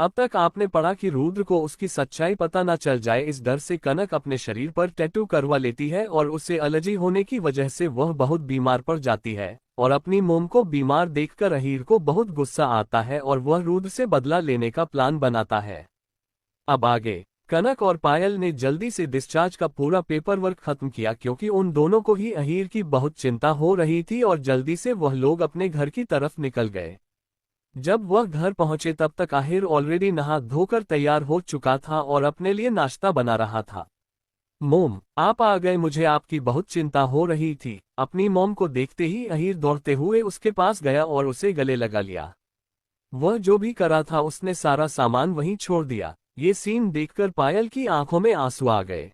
अब तक आपने पढ़ा कि रुद्र को उसकी सच्चाई पता न चल जाए, इस डर से कनक अपने शरीर पर टैटू करवा लेती है और उसे एलर्जी होने की वजह से वह बहुत बीमार पड़ जाती है और अपनी मोम को बीमार देखकर अहीर को बहुत गुस्सा आता है और वह रुद्र से बदला लेने का प्लान बनाता है। अब आगे कनक और पायल ने जल्दी से डिस्चार्ज का पूरा पेपर वर्क खत्म किया क्योंकि उन दोनों को ही अहीर की बहुत चिंता हो रही थी और जल्दी से वह लोग अपने घर की तरफ निकल गए। जब वह घर पहुंचे तब तक अहीर ऑलरेडी नहा धोकर तैयार हो चुका था और अपने लिए नाश्ता बना रहा था। मोम, आप आ गए, मुझे आपकी बहुत चिंता हो रही थी। अपनी मोम को देखते ही अहीर दौड़ते हुए उसके पास गया और उसे गले लगा लिया। वह जो भी करा था उसने सारा सामान वहीं छोड़ दिया। ये सीन देखकर पायल की आंखों में आंसू आ गए।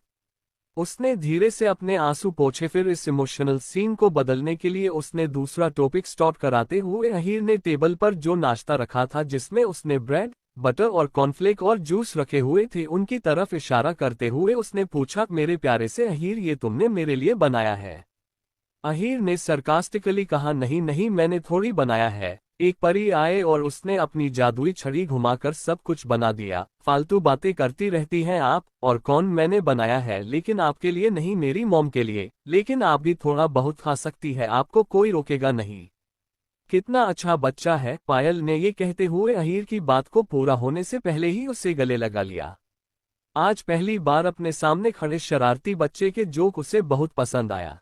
उसने धीरे से अपने आंसू पोंछे, फिर इस इमोशनल सीन को बदलने के लिए उसने दूसरा टॉपिक स्टार्ट कराते हुए अहीर ने टेबल पर जो नाश्ता रखा था जिसमें उसने ब्रेड, बटर और कॉर्नफ्लेक और जूस रखे हुए थे उनकी तरफ इशारा करते हुए उसने पूछा, मेरे प्यारे से अहीर, ये तुमने मेरे लिए बनाया है? अहीर ने सरकास्टिकली कहा, नहीं नहीं, मैंने थोड़ी बनाया है। एक परी आए और उसने अपनी जादुई छड़ी घुमाकर सब कुछ बना दिया। फालतू बातें करती रहती हैं आप। और कौन, मैंने बनाया है लेकिन आपके लिए नहीं, मेरी मॉम के लिए। लेकिन आप भी थोड़ा बहुत खा सकती है, आपको कोई रोकेगा नहीं। कितना अच्छा बच्चा है। पायल ने ये कहते हुए अहीर की बात को पूरा होने से पहले ही उसे गले लगा लिया। आज पहली बार अपने सामने खड़े शरारती बच्चे के जोक उसे बहुत पसंद आया।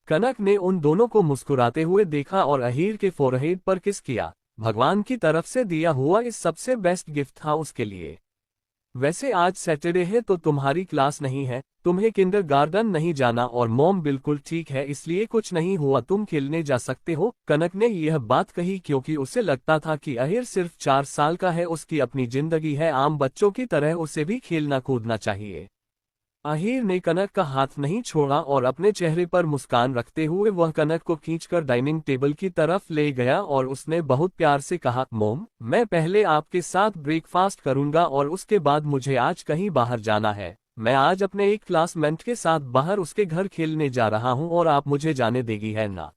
कनक ने उन दोनों को मुस्कुराते हुए देखा और अहीर के फोरहेड पर किस किया। भगवान की तरफ से दिया हुआ इस सबसे बेस्ट गिफ्ट था उसके लिए। वैसे आज सैटरडे है तो तुम्हारी क्लास नहीं है, तुम्हें किंडरगार्टन नहीं जाना और मॉम बिल्कुल ठीक है, इसलिए कुछ नहीं हुआ, तुम खेलने जा सकते हो। कनक ने यह बात कही क्योंकि उसे लगता था कि अहीर सिर्फ 4 साल का है, उसकी अपनी जिंदगी है, आम बच्चों की तरह उसे भी खेलना कूदना चाहिए। अहीर ने कनक का हाथ नहीं छोड़ा और अपने चेहरे पर मुस्कान रखते हुए वह कनक को खींचकर डाइनिंग टेबल की तरफ ले गया और उसने बहुत प्यार से कहा, मोम, मैं पहले आपके साथ ब्रेकफास्ट करूंगा और उसके बाद मुझे आज कहीं बाहर जाना है। मैं आज अपने एक क्लासमेट के साथ बाहर उसके घर खेलने जा रहा हूं और आप मुझे जाने देगी है ना?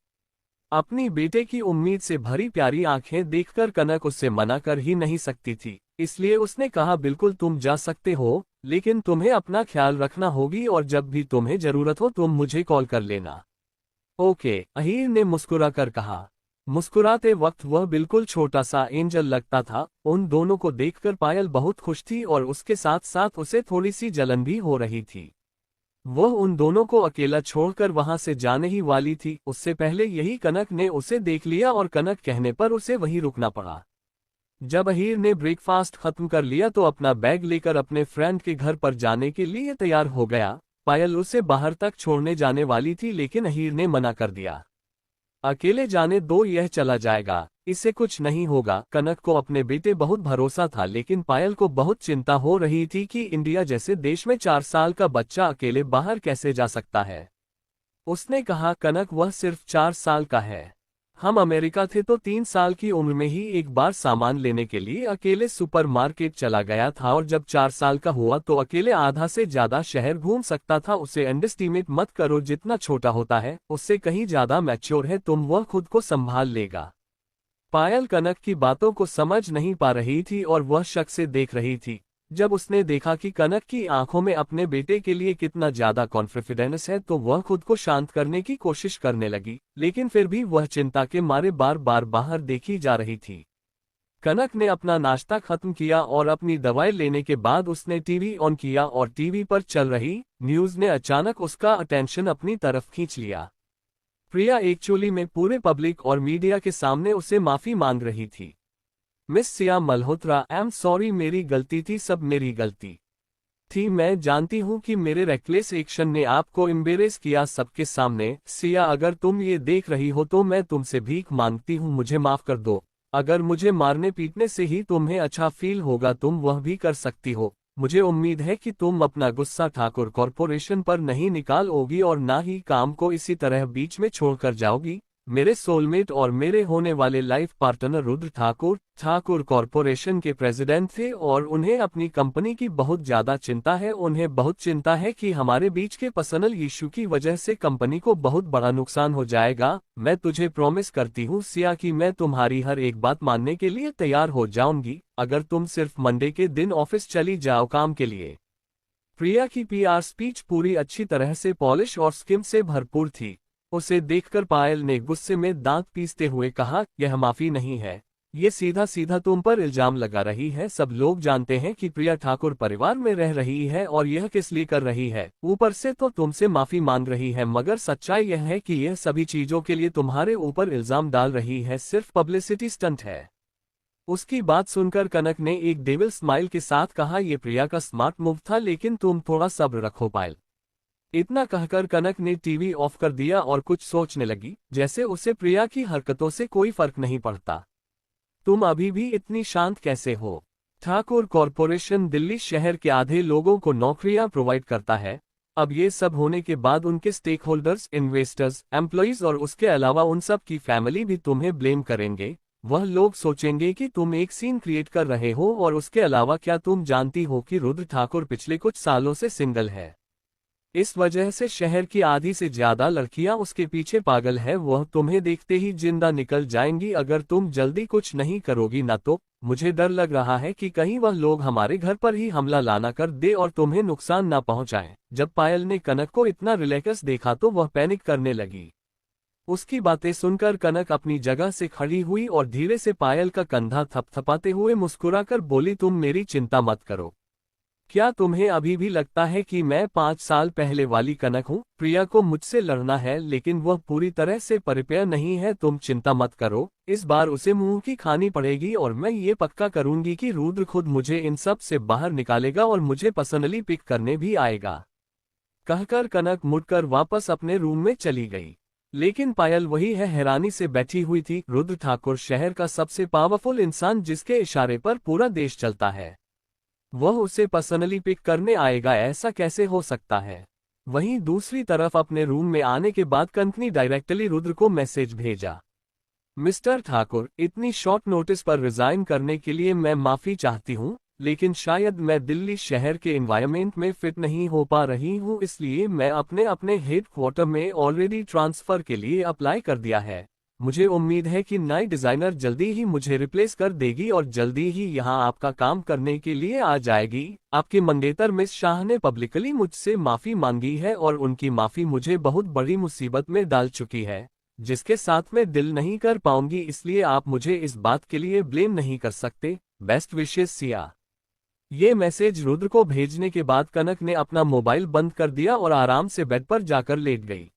अपनी बेटे की उम्मीद से भरी प्यारी आंखें देखकर कनक उससे मना कर ही नहीं सकती थी, इसलिए उसने कहा, बिल्कुल तुम जा सकते हो, लेकिन तुम्हें अपना ख्याल रखना होगी और जब भी तुम्हें जरूरत हो तुम मुझे कॉल कर लेना। ओके, अहीर ने मुस्कुरा कर कहा। मुस्कुराते वक्त वह बिल्कुल छोटा सा एंजल लगता था। उन दोनों को देखकर पायल बहुत खुश थी और उसके साथ साथ उसे थोड़ी सी जलन भी हो रही थी। वह उन दोनों को अकेला छोड़कर वहां से जाने ही वाली थी, उससे पहले यही कनक ने उसे देख लिया और कनक कहने पर उसे वहीं रुकना पड़ा। जब अहीर ने ब्रेकफास्ट खत्म कर लिया तो अपना बैग लेकर अपने फ्रेंड के घर पर जाने के लिए तैयार हो गया। पायल उसे बाहर तक छोड़ने जाने वाली थी लेकिन अहीर ने मना कर दिया। अकेले जाने दो, यह चला जाएगा, इससे कुछ नहीं होगा। कनक को अपने बेटे बहुत भरोसा था लेकिन पायल को बहुत चिंता हो रही थी कि इंडिया जैसे देश में 4 साल का बच्चा अकेले बाहर कैसे जा सकता है। उसने कहा, कनक, वह सिर्फ 4 साल का है। हम अमेरिका थे तो 3 साल की उम्र में ही एक बार सामान लेने के लिए अकेले सुपरमार्केट चला गया था और जब 4 साल का हुआ तो अकेले आधा से ज्यादा शहर घूम सकता था। उसे अंडरएस्टिमेट मत करो, जितना छोटा होता है उससे कहीं ज्यादा मैच्योर है तुम, वह खुद को संभाल लेगा। पायल कनक की बातों को समझ नहीं पा रही थी और वह शक से देख रही थी। जब उसने देखा कि कनक की आंखों में अपने बेटे के लिए कितना ज्यादा कॉन्फिडेंस है तो वह खुद को शांत करने की कोशिश करने लगी, लेकिन फिर भी वह चिंता के मारे बार बार बाहर देखी जा रही थी। कनक ने अपना नाश्ता खत्म किया और अपनी दवाई लेने के बाद उसने टीवी ऑन किया और टीवी पर चल रही न्यूज ने अचानक उसका अटेंशन अपनी तरफ खींच लिया। प्रिया एक्चुअली में पूरे पब्लिक और मीडिया के सामने उसे माफी मांग रही थी। Miss Siya Malhotra, I am sorry, मेरी गलती थी, सब मेरी गलती थी। मैं जानती हूँ कि मेरे रेकलेस एक्शन ने आपको एम्बेरेस किया सबके सामने। सिया, अगर तुम ये देख रही हो तो मैं तुमसे भीख मांगती हूँ, मुझे माफ कर दो। अगर मुझे मारने पीटने से ही तुम्हें अच्छा फील होगा तुम वह भी कर सकती हो। मुझे उम्मीद है कि तुम अपना गुस्सा ठाकुर कॉरपोरेशन पर नहीं निकालोगी और ना ही काम को इसी तरह बीच में छोड़कर जाओगी। मेरे सोलमेट और मेरे होने वाले life partner Rudra Thakur corporation के प्रेसिडेंट थे और उन्हें अपनी कंपनी की बहुत ज्यादा चिंता है। उन्हें बहुत चिंता है कि हमारे बीच के पर्सनल इशू की वजह से कंपनी को बहुत बड़ा नुकसान हो जाएगा। मैं तुझे प्रॉमिस करती हूँ सिया कि मैं तुम्हारी हर एक बात मानने के लिए तैयार हो जाऊंगी, अगर तुम सिर्फ मंडे के दिन ऑफिस चली जाओ काम के लिए। प्रिया की पीआर स्पीच पूरी अच्छी तरह से पॉलिश और स्किम से भरपूर थी। उसे देखकर पायल ने गुस्से में दांत पीसते हुए कहा, यह माफी नहीं है, ये सीधा सीधा तुम पर इल्जाम लगा रही है। सब लोग जानते हैं कि प्रिया ठाकुर परिवार में रह रही है और यह किस लिए कर रही है। ऊपर से तो तुमसे माफी मांग रही है, मगर सच्चाई यह है कि यह सभी चीजों के लिए तुम्हारे ऊपर इल्जाम डाल रही है, सिर्फ पब्लिसिटी स्टंट है। उसकी बात सुनकर कनक ने एक डेविल स्माइल के साथ कहा, यह प्रिया का स्मार्ट मूव था, लेकिन तुम थोड़ा सब्र रखो पायल। इतना कहकर कनक ने टीवी ऑफ कर दिया और कुछ सोचने लगी, जैसे उसे प्रिया की हरकतों से कोई फर्क नहीं पड़ता। तुम अभी भी इतनी शांत कैसे हो? ठाकुर कॉरपोरेशन दिल्ली शहर के आधे लोगों को नौकरियां प्रोवाइड करता है। अब ये सब होने के बाद उनके स्टेक होल्डर्स, इन्वेस्टर्स, एम्प्लॉइज और उसके अलावा उन सब की फैमिली भी तुम्हें ब्लेम करेंगे। वह लोग सोचेंगे कि तुम एक सीन क्रिएट कर रहे हो। और उसके अलावा क्या तुम जानती हो कि रुद्र ठाकुर पिछले कुछ सालों से सिंगल है? इस वजह से शहर की आधी से ज्यादा लड़कियां उसके पीछे पागल है। वह तुम्हें देखते ही जिंदा निकल जाएंगी अगर तुम जल्दी कुछ नहीं करोगी ना। तो मुझे डर लग रहा है कि कहीं वह लोग हमारे घर पर ही हमला लाना कर दे और तुम्हें नुकसान ना पहुंचाएं। जब पायल ने कनक को इतना रिलैक्स देखा तो वह पैनिक करने लगी। उसकी बातें सुनकर कनक अपनी जगह से खड़ी हुई और धीरे से पायल का कंधा थपथपाते हुए मुस्कुराकर बोली, तुम मेरी चिंता मत करो। क्या तुम्हें अभी भी लगता है कि मैं 5 साल पहले वाली कनक हूँ? प्रिया को मुझसे लड़ना है, लेकिन वह पूरी तरह से प्रिपेयर नहीं है। तुम चिंता मत करो, इस बार उसे मुंह की खानी पड़ेगी और मैं ये पक्का करूंगी कि रुद्र खुद मुझे इन सब से बाहर निकालेगा और मुझे पर्सनली पिक करने भी आएगा। कहकर कनक मुड़कर वापस अपने रूम में चली गई। लेकिन पायल वही है, हैरानी से बैठी हुई थी। रुद्र ठाकुर शहर का सबसे पावरफुल इंसान, जिसके इशारे पर पूरा देश चलता है, वह उसे पर्सनली पिक करने आएगा, ऐसा कैसे हो सकता है? वहीं दूसरी तरफ अपने रूम में आने के बाद कंपनी डायरेक्टली रुद्र को मैसेज भेजा, मिस्टर ठाकुर, इतनी शॉर्ट नोटिस पर रिजाइन करने के लिए मैं माफी चाहती हूँ, लेकिन शायद मैं दिल्ली शहर के एनवायरनमेंट में फिट नहीं हो पा रही हूँ, इसलिए मैं अपने हेड क्वार्टर में ऑलरेडी ट्रांसफर के लिए अप्लाई कर दिया है। मुझे उम्मीद है कि नई डिजाइनर जल्दी ही मुझे रिप्लेस कर देगी और जल्दी ही यहाँ आपका काम करने के लिए आ जाएगी। आपके मंगेतर मिस शाह ने पब्लिकली मुझसे माफी मांगी है और उनकी माफी मुझे बहुत बड़ी मुसीबत में डाल चुकी है, जिसके साथ मैं डील नहीं कर पाऊंगी, इसलिए आप मुझे इस बात के लिए ब्लेम नहीं कर सकते। Best wishes Siya. ये मैसेज रुद्र को भेजने के बाद कनक ने अपना मोबाइल बंद कर दिया और आराम से बेड पर जाकर लेट गई।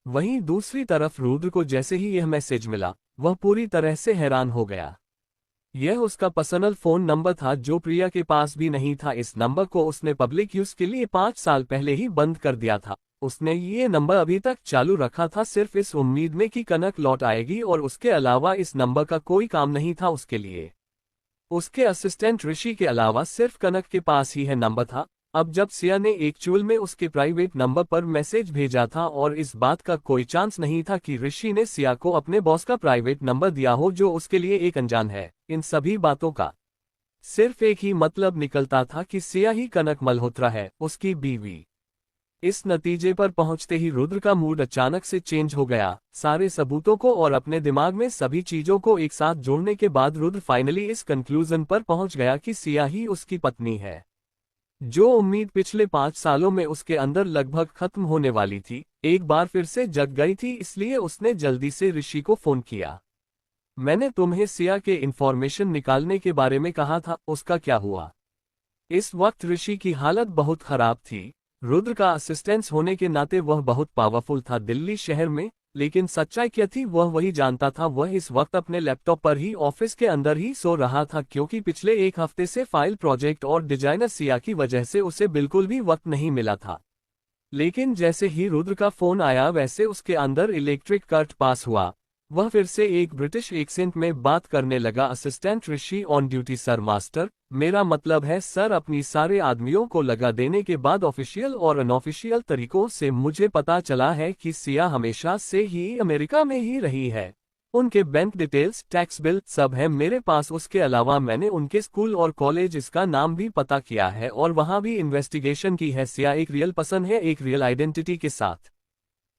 वहीं दूसरी तरफ रुद्र को जैसे ही यह मैसेज मिला, वह पूरी तरह से हैरान हो गया। यह उसका पर्सनल फोन नंबर था, जो प्रिया के पास भी नहीं था। इस नंबर को उसने पब्लिक यूज के लिए 5 साल पहले ही बंद कर दिया था। उसने ये नंबर अभी तक चालू रखा था, सिर्फ इस उम्मीद में कि कनक लौट आएगी, और उसके अलावा इस नंबर का कोई काम नहीं था उसके लिए। उसके असिस्टेंट ऋषि के अलावा सिर्फ कनक के पास ही है नंबर था। अब जब सिया ने एक्चुअल में उसके प्राइवेट नंबर पर मैसेज भेजा था और इस बात का कोई चांस नहीं था कि ऋषि ने सिया को अपने बॉस का प्राइवेट नंबर दिया हो, जो उसके लिए एक अनजान है। इन सभी बातों का सिर्फ एक ही मतलब निकलता था कि सिया ही कनक मल्होत्रा है, उसकी बीवी। इस नतीजे पर पहुंचते ही रुद्र का मूड अचानक से चेंज हो गया। सारे सबूतों को और अपने दिमाग में सभी चीजों को एक साथ जोड़ने के बाद रुद्र फाइनली इस कंक्लूजन पर पहुंच गया कि सिया ही उसकी पत्नी है। जो उम्मीद पिछले 5 सालों में उसके अंदर लगभग खत्म होने वाली थी, एक बार फिर से जग गई थी। इसलिए उसने जल्दी से ऋषि को फोन किया। मैंने तुम्हें सिया के इंफॉर्मेशन निकालने के बारे में कहा था, उसका क्या हुआ? इस वक्त ऋषि की हालत बहुत खराब थी। रुद्र का असिस्टेंस होने के नाते वह बहुत पावरफुल था दिल्ली शहर में, लेकिन सच्चाई क्या थी वह वही जानता था। वह इस वक्त अपने लैपटॉप पर ही ऑफिस के अंदर ही सो रहा था, क्योंकि पिछले 1 हफ्ते से फाइल प्रोजेक्ट और डिजाइनर सिया की वजह से उसे बिल्कुल भी वक्त नहीं मिला था। लेकिन जैसे ही रुद्र का फोन आया, वैसे उसके अंदर इलेक्ट्रिक करंट पास हुआ। वह फिर से एक ब्रिटिश एक्सेंट में बात करने लगा। Assistant Rishi on duty sir. Master, मेरा मतलब है सर, अपनी सारे आदमियों को लगा देने के बाद ऑफिशियल और अनऑफिशियल तरीकों से मुझे पता चला है कि सिया हमेशा से ही अमेरिका में ही रही है। उनके बैंक डिटेल्स, टैक्स बिल सब है मेरे पास। उसके अलावा मैंने उनके स्कूल और कॉलेज इसका नाम भी पता किया है और वहां भी इन्वेस्टिगेशन की है। सिया एक रियल पर्सन है, एक रियल आइडेंटिटी के साथ।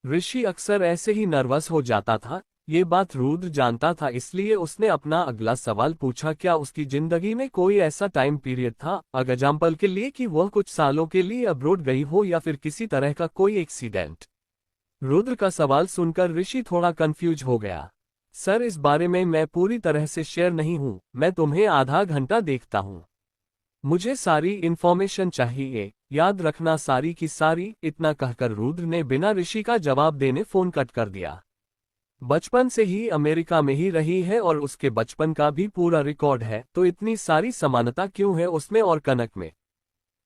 ऋषि अक्सर ऐसे ही नर्वस हो जाता था। ये बात रुद्र जानता था, इसलिए उसने अपना अगला सवाल पूछा, क्या उसकी जिंदगी में कोई ऐसा टाइम पीरियड था, एग्जाम्पल के लिए, कि वह कुछ सालों के लिए अब्रोड गई हो या फिर किसी तरह का कोई एक्सीडेंट? रुद्र का सवाल सुनकर ऋषि थोड़ा कंफ्यूज हो गया। सर, इस बारे में मैं पूरी तरह से शेयर नहीं हूं। मैं तुम्हें आधा घंटा देखता हूं। मुझे सारी इन्फॉर्मेशन चाहिए, याद रखना, सारी की सारी। इतना कहकर रुद्र ने बिना ऋषि का जवाब देने फोन कट कर दिया। बचपन से ही अमेरिका में ही रही है और उसके बचपन का भी पूरा रिकॉर्ड है, तो इतनी सारी समानता क्यों है उसमें और कनक में?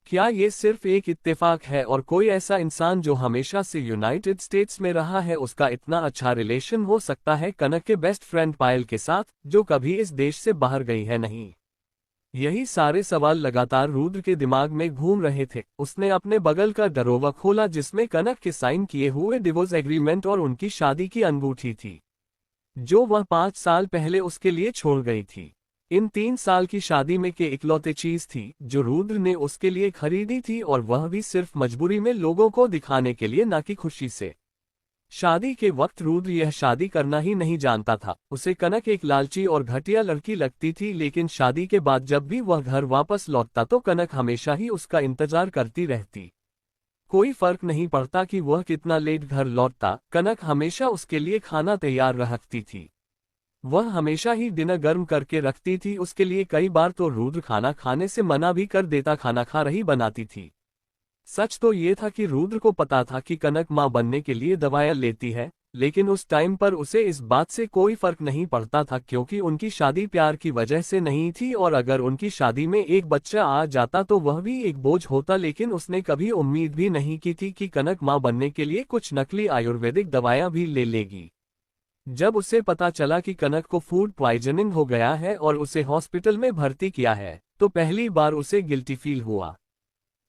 क्या ये सिर्फ एक इत्तेफाक है और कोई ऐसा इंसान जो हमेशा से यूनाइटेड स्टेट्स में रहा है उसका इतना अच्छा रिलेशन हो सकता है कनक के बेस्ट फ्रेंड पायल के साथ, जो कभी इस देश से बाहर गई है? नहीं। यही सारे सवाल लगातार रुद्र के दिमाग में घूम रहे थे। उसने अपने बगल का दरोगा खोला जिसमें कनक के साइन किए हुए डिवोर्स एग्रीमेंट और उनकी शादी की अंगूठी थी, जो वह 5 साल पहले उसके लिए छोड़ गई थी। इन 3 साल की शादी में के इकलौते चीज थी जो रुद्र ने उसके लिए खरीदी थी, और वह भी सिर्फ मजबूरी में, लोगों को दिखाने के लिए, ना कि खुशी से। शादी के वक्त रुद्र यह शादी करना ही नहीं जानता था। उसे कनक एक लालची और घटिया लड़की लगती थी, लेकिन शादी के बाद जब भी वह घर वापस लौटता तो कनक हमेशा ही उसका इंतजार करती रहती। कोई फर्क नहीं पड़ता कि वह कितना लेट घर लौटता, कनक हमेशा उसके लिए खाना तैयार रखती थी। वह हमेशा ही डिनर गर्म करके रखती थी उसके लिए। कई बार तो रुद्र खाना खाने से मना भी कर देता, खाना खा रही बनाती थी। सच तो ये था कि रुद्र को पता था कि कनक मां बनने के लिए दवाएं लेती है, लेकिन उस टाइम पर उसे इस बात से कोई फर्क नहीं पड़ता था, क्योंकि उनकी शादी प्यार की वजह से नहीं थी, और अगर उनकी शादी में एक बच्चा आ जाता तो वह भी एक बोझ होता। लेकिन उसने कभी उम्मीद भी नहीं की थी कि कनक मां बनने के लिए कुछ नकली आयुर्वेदिक दवाएं भी ले लेगी। जब उसे पता चला कि कनक को फूड पॉइजनिंग हो गया है और उसे हॉस्पिटल में भर्ती किया है, तो पहली बार उसे गिल्टी फील हुआ।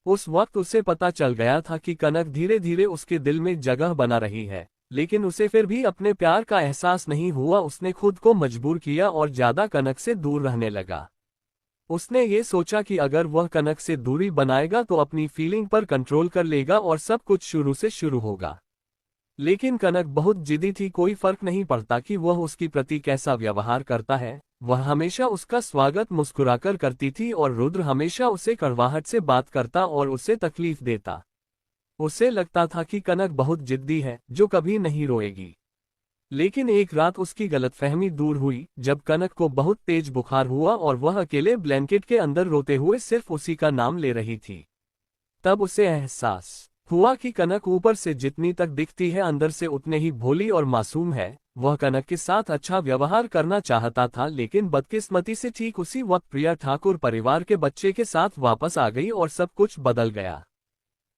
उस वक्त उसे पता चल गया था कि कनक धीरे धीरे उसके दिल में जगह बना रही है, लेकिन उसे फिर भी अपने प्यार का एहसास नहीं हुआ। उसने खुद को मजबूर किया और ज्यादा कनक से दूर रहने लगा। उसने ये सोचा कि अगर वह कनक से दूरी बनाएगा तो अपनी फीलिंग पर कंट्रोल कर लेगा और सब कुछ शुरू से शुरू होगा। लेकिन कनक बहुत जिद्दी थी। कोई फर्क नहीं पड़ता कि वह उसकी प्रति कैसा व्यवहार करता है, वह हमेशा उसका स्वागत मुस्कुराकर करती थी, और रुद्र हमेशा उसे कड़वाहट से बात करता और उसे तकलीफ देता। उसे लगता था कि कनक बहुत जिद्दी है, जो कभी नहीं रोएगी। लेकिन एक रात उसकी गलतफहमी दूर हुई जब कनक को बहुत तेज बुखार हुआ और वह अकेले ब्लैंकेट के अंदर रोते हुए सिर्फ उसी का नाम ले रही थी। तब उसे एहसास हुआ कि कनक ऊपर से जितनी तक दिखती है अंदर से उतने ही भोली और मासूम है। वह कनक के साथ अच्छा व्यवहार करना चाहता था, लेकिन बदकिस्मती से ठीक उसी वक्त प्रिया ठाकुर परिवार के बच्चे के साथ वापस आ गई और सब कुछ बदल गया।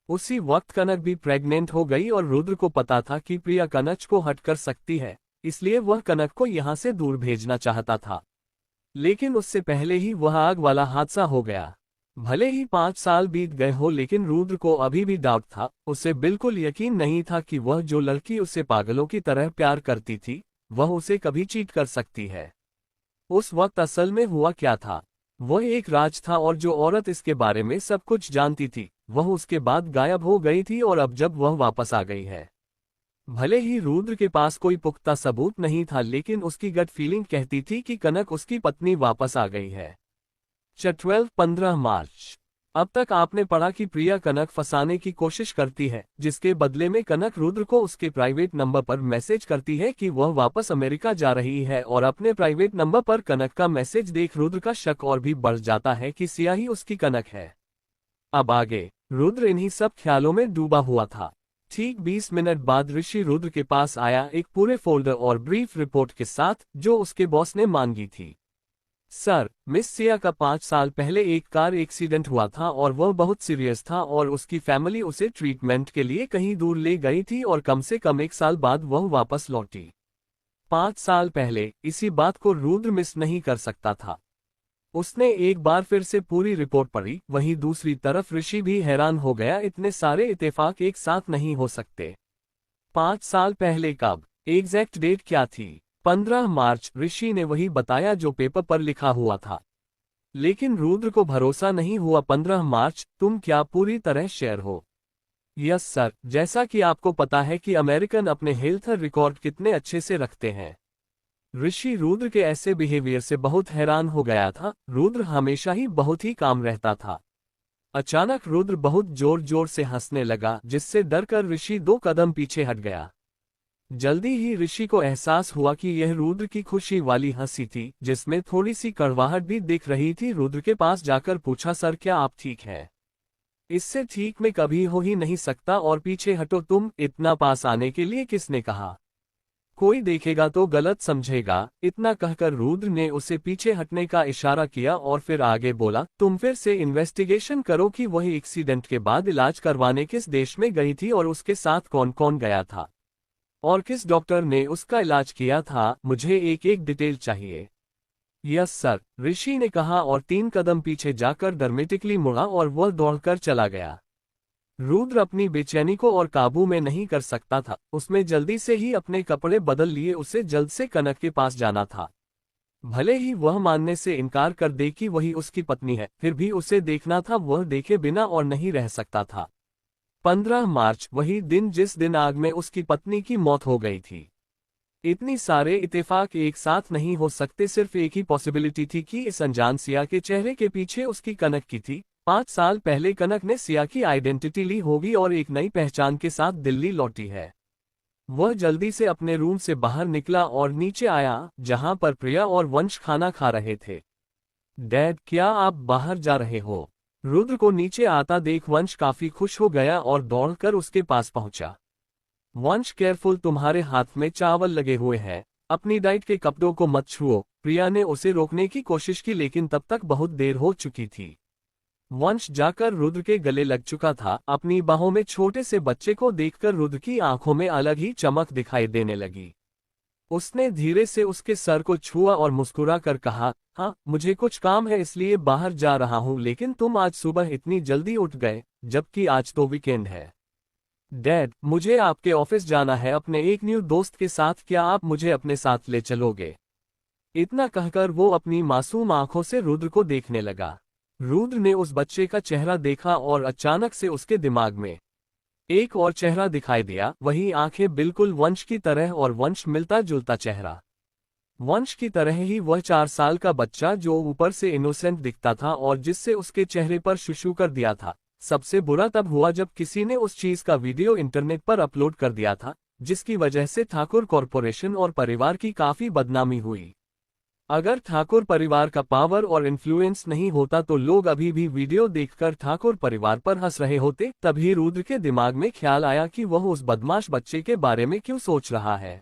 उसी वक्त कनक भी प्रेग्नेंट हो गई और रुद्र को पता था कि प्रिया कनक को हट कर सकती है, इसलिए वह कनक को यहाँ से दूर भेजना चाहता था। लेकिन उससे पहले ही वह आग वाला हादसा हो गया। भले ही 5 साल बीत गए हो, लेकिन रुद्र को अभी भी डाउट था। उसे बिल्कुल यकीन नहीं था कि वह जो लड़की उसे पागलों की तरह प्यार करती थी, वह उसे कभी चीट कर सकती है। उस वक्त असल में हुआ क्या था? वह एक राज था, और जो औरत इसके बारे में सब कुछ जानती थी, वह उसके बाद गायब हो गई थी, और अब जब वह वापस आ गई है। भले ही रुद्र के पास कोई पुख्ता सबूत नहीं था, लेकिन उसकी गट फीलिंग कहती थी कि कनक उसकी पत्नी वापस आ गई है। 15 मार्च। अब तक आपने पढ़ा कि प्रिया कनक फंसाने की कोशिश करती है, जिसके बदले में कनक रुद्र को उसके प्राइवेट नंबर पर मैसेज करती है कि वह वापस अमेरिका जा रही है, और अपने प्राइवेट नंबर पर कनक का मैसेज देख रुद्र का शक और भी बढ़ जाता है कि सिया ही उसकी कनक है। अब आगे रुद्र इन्हीं सब ख्यालों में डूबा हुआ था। ठीक 20 मिनट बाद ऋषि रुद्र के पास आया, एक पूरे फोल्डर और ब्रीफ रिपोर्ट के साथ, जो उसके बॉस ने मांगी थी। सर, मिस सिया का 5 साल पहले एक कार एक्सीडेंट हुआ था और वह बहुत सीरियस था, और उसकी फैमिली उसे ट्रीटमेंट के लिए कहीं दूर ले गई थी, और कम से कम 1 साल बाद वह वापस लौटी। 5 साल पहले इसी बात को रुद्र मिस नहीं कर सकता था। उसने एक बार फिर से पूरी रिपोर्ट पढ़ी। वहीं दूसरी तरफ ऋषि भी हैरान हो गया, इतने सारे इत्तेफाक एक साथ नहीं हो सकते। 5 साल पहले कब? एग्जैक्ट डेट क्या थी? 15 मार्च। ऋषि ने वही बताया जो पेपर पर लिखा हुआ था। लेकिन रुद्र को भरोसा नहीं हुआ। 15 मार्च? तुम क्या पूरी तरह श्योर हो? यस सर, जैसा कि आपको पता है कि अमेरिकन अपने हेल्थ रिकॉर्ड कितने अच्छे से रखते हैं। ऋषि रुद्र के ऐसे बिहेवियर से बहुत हैरान हो गया था। रुद्र हमेशा ही बहुत ही काम रहता था। अचानक रुद्र बहुत जोर जोर से हंसने लगा, जिससे डरकर ऋषि 2 कदम पीछे हट गया। जल्दी ही ऋषि को एहसास हुआ कि यह रुद्र की खुशी वाली हंसी थी, जिसमें थोड़ी सी कड़वाहट भी दिख रही थी। रुद्र के पास जाकर पूछा, सर क्या आप ठीक हैं? इससे ठीक मैं कभी हो ही नहीं सकता, और पीछे हटो तुम, इतना पास आने के लिए किसने कहा? कोई देखेगा तो गलत समझेगा। इतना कहकर रुद्र ने उसे पीछे हटने का इशारा किया और फिर आगे बोला, तुम फिर से इन्वेस्टिगेशन करो कि वही एक्सीडेंट के बाद इलाज करवाने किस देश में गई थी और उसके साथ कौन कौन गया था और किस डॉक्टर ने उसका इलाज किया था। मुझे एक एक डिटेल चाहिए। यस सर, ऋषि ने कहा और 3 कदम पीछे जाकर ड्रामेटिकली मुड़ा और वह दौड़कर चला गया। रुद्र अपनी बेचैनी को और काबू में नहीं कर सकता था। उसमें जल्दी से ही अपने कपड़े बदल लिए। उसे जल्द से कनक के पास जाना था। भले ही वह मानने से इनकार कर दे कि वही उसकी पत्नी है, फिर भी उसे देखना था। वह देखे बिना और नहीं रह सकता था। 15 मार्च, वही दिन जिस दिन आग में उसकी पत्नी की मौत हो गई थी। इतनी सारे इत्तेफाक एक साथ नहीं हो सकते। सिर्फ एक ही पॉसिबिलिटी थी कि इस अनजान सिया के चेहरे के पीछे उसकी कनक की थी। 5 साल पहले कनक ने सिया की आइडेंटिटी ली होगी और एक नई पहचान के साथ दिल्ली लौटी है। वह जल्दी से अपने रूम से बाहर निकला और नीचे आया, जहां पर प्रिया और वंश खाना खा रहे थे। डैड, क्या आप बाहर जा रहे हो? रुद्र को नीचे आता देख वंश काफी खुश हो गया और दौड़कर उसके पास पहुंचा। वंश, केयरफुल, तुम्हारे हाथ में चावल लगे हुए हैं, अपनी डाइट के कपड़ों को मत छुओ। प्रिया ने उसे रोकने की कोशिश की, लेकिन तब तक बहुत देर हो चुकी थी। वंश जाकर रुद्र के गले लग चुका था। अपनी बाहों में छोटे से बच्चे को देखकर रुद्र की आंखों में अलग ही चमक दिखाई देने लगी। उसने धीरे से उसके सर को छुआ और मुस्कुरा कर कहा, हाँ, मुझे कुछ काम है इसलिए बाहर जा रहा हूँ, लेकिन तुम आज सुबह इतनी जल्दी उठ गए, जबकि आज तो वीकेंड है। डैड, मुझे आपके ऑफिस जाना है अपने एक न्यू दोस्त के साथ, क्या आप मुझे अपने साथ ले चलोगे? इतना कहकर वो अपनी मासूम आंखों से रुद्र को देखने लगा। रुद्र ने उस बच्चे का चेहरा देखा और अचानक से उसके दिमाग में एक और चेहरा दिखाई दिया। वही आंखें बिल्कुल वंश की तरह और वंश मिलता जुलता चेहरा। वंश की तरह ही वह 4 साल का बच्चा जो ऊपर से इनोसेंट दिखता था और जिससे उसके चेहरे पर शुशु कर दिया था। सबसे बुरा तब हुआ जब किसी ने उस चीज का वीडियो इंटरनेट पर अपलोड कर दिया था, जिसकी वजह से ठाकुर कॉरपोरेशन और परिवार की काफी बदनामी हुई। अगर ठाकुर परिवार का पावर और इन्फ्लुएंस नहीं होता तो लोग अभी भी वीडियो देखकर ठाकुर परिवार पर हंस रहे होते। तभी रुद्र के दिमाग में ख्याल आया कि वह उस बदमाश बच्चे के बारे में क्यों सोच रहा है।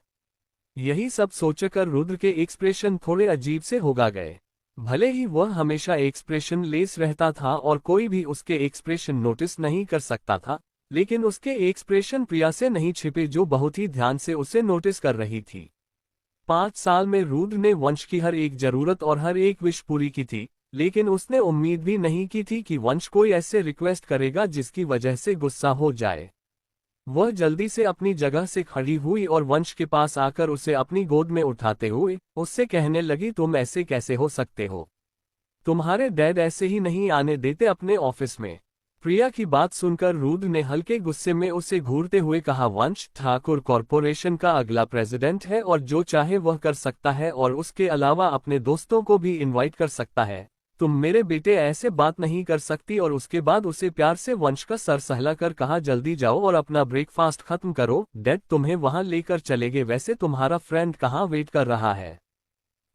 यही सब सोचकर रुद्र के एक्सप्रेशन थोड़े अजीब से होगा गए। भले ही वह हमेशा एक्सप्रेशन लेस रहता था और कोई भी उसके एक्सप्रेशन नोटिस नहीं कर सकता था, लेकिन उसके एक्सप्रेशन प्रिया से नहीं छिपे, जो बहुत ही ध्यान से उसे नोटिस कर रही थी। 5 साल में रुद्र ने वंश की हर एक जरूरत और हर एक विश पूरी की थी, लेकिन उसने उम्मीद भी नहीं की थी कि वंश कोई ऐसे रिक्वेस्ट करेगा जिसकी वजह से गुस्सा हो जाए। वह जल्दी से अपनी जगह से खड़ी हुई और वंश के पास आकर उसे अपनी गोद में उठाते हुए उससे कहने लगी, तुम ऐसे कैसे हो सकते हो? तुम्हारे डैड ऐसे ही नहीं आने देते अपने ऑफिस में। प्रिया की बात सुनकर रुद्र ने हल्के गुस्से में उसे घूरते हुए कहा, वंश ठाकुर कॉरपोरेशन का अगला प्रेसिडेंट है और जो चाहे वह कर सकता है और उसके अलावा अपने दोस्तों को भी इनवाइट कर सकता है। तुम मेरे बेटे ऐसे बात नहीं कर सकती। और उसके बाद उसे प्यार से वंश का सर सहलाकर कहा, जल्दी जाओ और अपना ब्रेकफास्ट खत्म करो, डैड तुम्हें वहां लेकर चलेंगे। वैसे तुम्हारा फ्रेंड कहाँ वेट कर रहा है,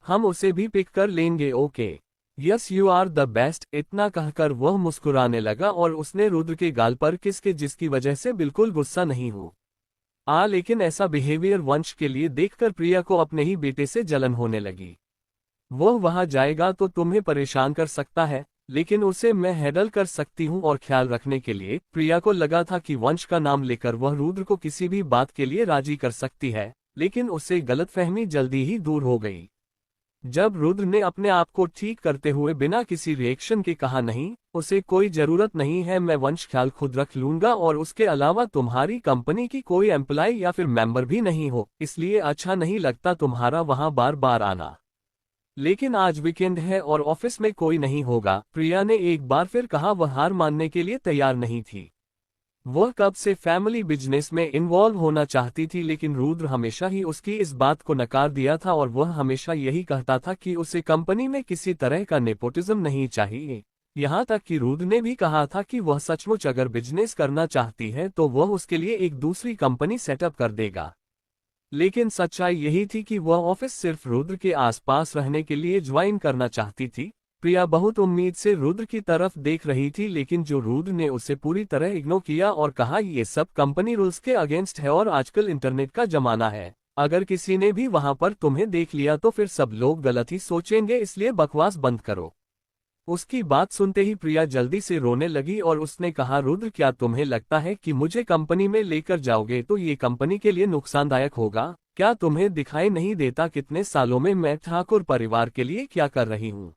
हम उसे भी पिक कर लेंगे। Okay, yes you are the best. इतना कहकर वह मुस्कुराने लगा और उसने रुद्र के गाल पर किस के, जिसकी वजह से बिल्कुल गुस्सा नहीं हुआ। लेकिन ऐसा बिहेवियर वंश के लिए देखकर प्रिया को अपने ही बेटे से जलन होने लगी। वह वहां जाएगा तो तुम्हें परेशान कर सकता है, लेकिन उसे मैं हैंडल कर सकती हूं। और ख्याल रखने के लिए प्रिया को लगा था कि वंश का नाम लेकर वह रुद्र को किसी भी बात के लिए राजी कर सकती है। लेकिन उससे गलतफहमी जल्दी ही दूर हो गई। जब रुद्र ने अपने आप को ठीक करते हुए बिना किसी रिएक्शन के कहा, नहीं, उसे कोई जरूरत नहीं है, मैं वंश ख्याल खुद रख लूंगा, और उसके अलावा तुम्हारी कंपनी की कोई एम्प्लॉय या फिर मेंबर भी नहीं हो, इसलिए अच्छा नहीं लगता तुम्हारा वहां बार बार आना। लेकिन आज वीकेंड है और ऑफिस में कोई नहीं होगा, प्रिया ने एक बार फिर कहा। वह हार मानने के लिए तैयार नहीं थी। वह कब से फैमिली बिजनेस में इन्वॉल्व होना चाहती थी, लेकिन रुद्र हमेशा ही उसकी इस बात को नकार दिया था और वह हमेशा यही कहता था कि उसे कंपनी में किसी तरह का नेपोटिज्म नहीं चाहिए। यहाँ तक कि रुद्र ने भी कहा था कि वह सचमुच अगर बिजनेस करना चाहती है तो वह उसके लिए एक दूसरी कंपनी सेटअप कर देगा। लेकिन सच्चाई यही थी कि वह ऑफिस सिर्फ रुद्र के आसपास रहने के लिए ज्वाइन करना चाहती थी। प्रिया बहुत उम्मीद से रुद्र की तरफ देख रही थी, लेकिन जो रुद्र ने उसे पूरी तरह इग्नोर किया और कहा, ये सब कंपनी रूल्स के अगेंस्ट है और आजकल इंटरनेट का जमाना है, अगर किसी ने भी वहां पर तुम्हें देख लिया तो फिर सब लोग गलत ही सोचेंगे, इसलिए बकवास बंद करो। उसकी बात सुनते ही प्रिया जल्दी से रोने लगी और उसने कहा, रुद्र, क्या तुम्हें लगता है कि मुझे कंपनी में लेकर जाओगे तो ये कंपनी के लिए नुकसानदायक होगा? क्या तुम्हें दिखाई नहीं देता कितने सालों में मैं ठाकुर परिवार के लिए क्या कर रही हूँ?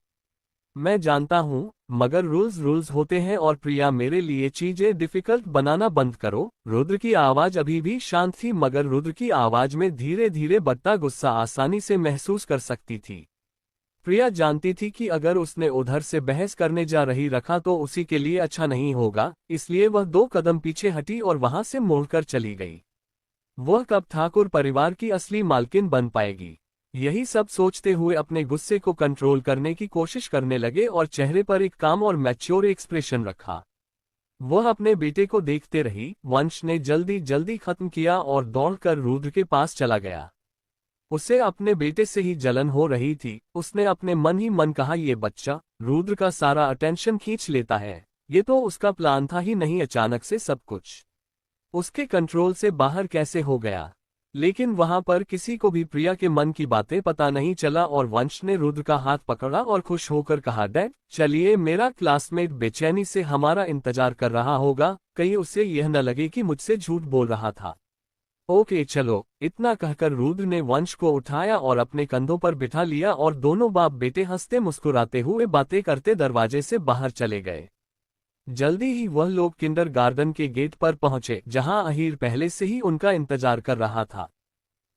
मैं जानता हूँ, मगर रूल्स रूल्स होते हैं, और प्रिया मेरे लिए चीजें डिफिकल्ट बनाना बंद करो। रुद्र की आवाज अभी भी शांत थी, मगर रुद्र की आवाज में धीरे धीरे बढ़ता गुस्सा आसानी से महसूस कर सकती थी। प्रिया जानती थी कि अगर उसने उधर से बहस करने जा रही रखा तो उसी के लिए अच्छा नहीं होगा, इसलिए वह 2 कदम पीछे हटी और वहां से मुड़कर चली गई। वह कब ठाकुर परिवार की असली मालकिन बन पाएगी? यही सब सोचते हुए अपने गुस्से को कंट्रोल करने की कोशिश करने लगे और चेहरे पर एक काम और मैच्योर एक्सप्रेशन रखा। वह अपने बेटे को देखते रही। वंश ने जल्दी जल्दी खत्म किया और दौड़कर रुद्र के पास चला गया। उसे अपने बेटे से ही जलन हो रही थी। उसने अपने मन ही मन कहा, ये बच्चा रुद्र का सारा अटेंशन खींच लेता है। ये तो उसका प्लान था ही नहीं, अचानक से सब कुछ उसके कंट्रोल से बाहर कैसे हो गया? लेकिन वहां पर किसी को भी प्रिया के मन की बातें पता नहीं चला और वंश ने रुद्र का हाथ पकड़ा और खुश होकर कहा, डैड चलिए, मेरा क्लासमेट बेचैनी से हमारा इंतजार कर रहा होगा, कहीं उसे यह न लगे कि मुझसे झूठ बोल रहा था। ओके चलो। इतना कहकर रुद्र ने वंश को उठाया और अपने कंधों पर बिठा लिया और दोनों बाप बेटे हंसते मुस्कुराते हुए बातें करते दरवाजे से बाहर चले गए। जल्दी ही वह लोग किंडरगार्टन के गेट पर पहुंचे, जहां अहीर पहले से ही उनका इंतजार कर रहा था।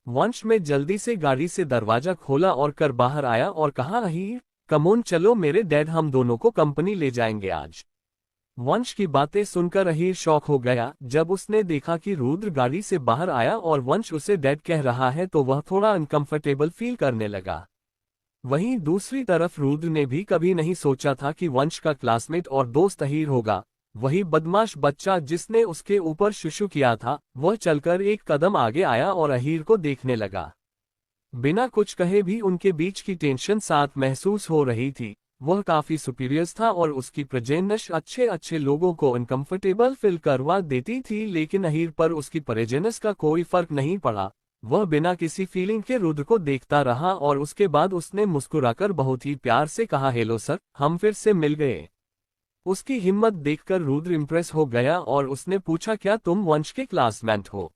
वंश में जल्दी से गाड़ी से दरवाजा खोला और कर बाहर आया और कहा, अहीर कमोन चलो मेरे डैड हम दोनों को कंपनी ले जाएंगे आज। वंश की बातें सुनकर अहीर शॉक हो गया। जब उसने देखा कि रुद्र गाड़ी से बाहर आया और वंश उसे डैड कह रहा है तो वह थोड़ा अनकंफर्टेबल फील करने लगा। वहीं दूसरी तरफ रुद्र ने भी कभी नहीं सोचा था कि वंश का क्लासमेट और दोस्त अहीर होगा। वही बदमाश बच्चा जिसने उसके ऊपर शुशु किया था, वह चलकर एक कदम आगे आया और अहीर को देखने लगा। बिना कुछ कहे भी उनके बीच की टेंशन साथ महसूस हो रही थी। वह काफी सुपीरियर्स था और उसकी प्रेजेंस अच्छे अच्छे लोगों को अनकंफर्टेबल फील करवा देती थी, लेकिन अहीर पर उसकी प्रेजेंस का कोई फर्क नहीं पड़ा। वह बिना किसी फीलिंग के रुद्र को देखता रहा और उसके बाद उसने मुस्कुराकर बहुत ही प्यार से कहा, हेलो सर, हम फिर से मिल गए। उसकी हिम्मत देखकर रुद्र इम्प्रेस हो गया और उसने पूछा, क्या तुम वंश के क्लासमेट हो?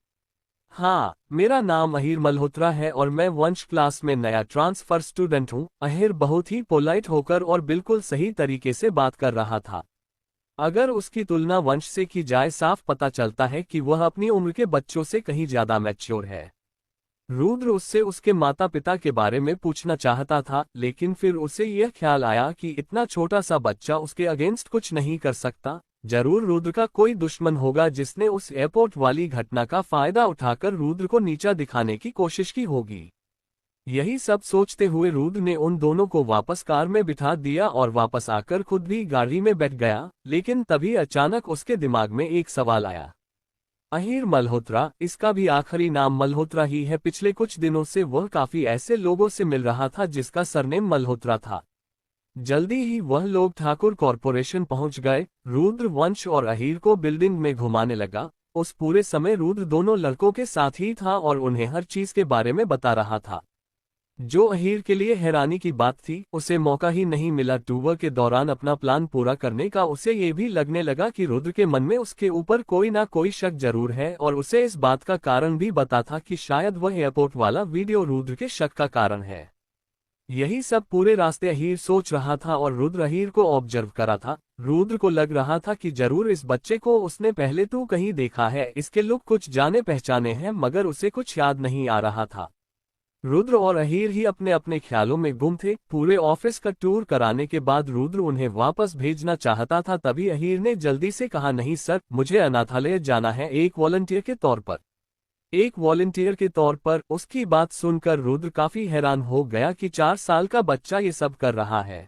हाँ, मेरा नाम अहीर मल्होत्रा है और मैं वंश क्लास में नया ट्रांसफर स्टूडेंट हूँ। अहीर बहुत ही पोलाइट होकर और बिल्कुल सही तरीके से बात कर रहा था। अगर उसकी तुलना वंश से की जाए, साफ पता चलता है कि वह अपनी उम्र के बच्चों से कहीं ज्यादा मैच्योर है। रुद्र उससे उसके माता पिता के बारे में पूछना चाहता था, लेकिन फिर उसे यह ख्याल आया कि इतना छोटा सा बच्चा उसके अगेंस्ट कुछ नहीं कर सकता। जरूर रुद्र का कोई दुश्मन होगा जिसने उस एयरपोर्ट वाली घटना का फायदा उठाकर रुद्र को नीचा दिखाने की कोशिश की होगी। यही सब सोचते हुए रुद्र ने उन दोनों को वापस कार में बिठा दिया और वापस आकर खुद भी गाड़ी में बैठ गया। लेकिन तभी अचानक उसके दिमाग में एक सवाल आया। अहीर मल्होत्रा, इसका भी आखिरी नाम मल्होत्रा ही है। पिछले कुछ दिनों से वह काफी ऐसे लोगों से मिल रहा था जिसका सरनेम मल्होत्रा था। जल्दी ही वह लोग ठाकुर कॉरपोरेशन पहुंच गए। रुद्र वंश और अहीर को बिल्डिंग में घुमाने लगा। उस पूरे समय रुद्र दोनों लड़कों के साथ ही था और उन्हें हर चीज के बारे में बता रहा था। जो अहीर के लिए हैरानी की बात थी, उसे मौका ही नहीं मिला टूर के दौरान अपना प्लान पूरा करने का। उसे ये भी लगने लगा कि रुद्र के मन में उसके ऊपर कोई ना कोई शक जरूर है, और उसे इस बात का कारण भी पता था कि शायद वह एयरपोर्ट वाला वीडियो रुद्र के शक का कारण है। यही सब पूरे रास्ते अहीर सोच रहा था और रुद्र अहीर को ऑब्जर्व करा था। रुद्र को लग रहा था कि जरूर इस बच्चे को उसने पहले तो कहीं देखा है, इसके लुक कुछ जाने पहचाने हैं, मगर उसे कुछ याद नहीं आ रहा था। रुद्र और अहीर ही अपने अपने ख्यालों में गुम थे। पूरे ऑफिस का टूर कराने के बाद रुद्र उन्हें वापस भेजना चाहता था, तभी अहीर ने जल्दी से कहा, नहीं सर, मुझे अनाथालय जाना है एक वॉलंटियर के तौर पर। एक वॉलंटियर के तौर पर। उसकी बात सुनकर रुद्र काफी हैरान हो गया कि 4 साल का बच्चा ये सब कर रहा है।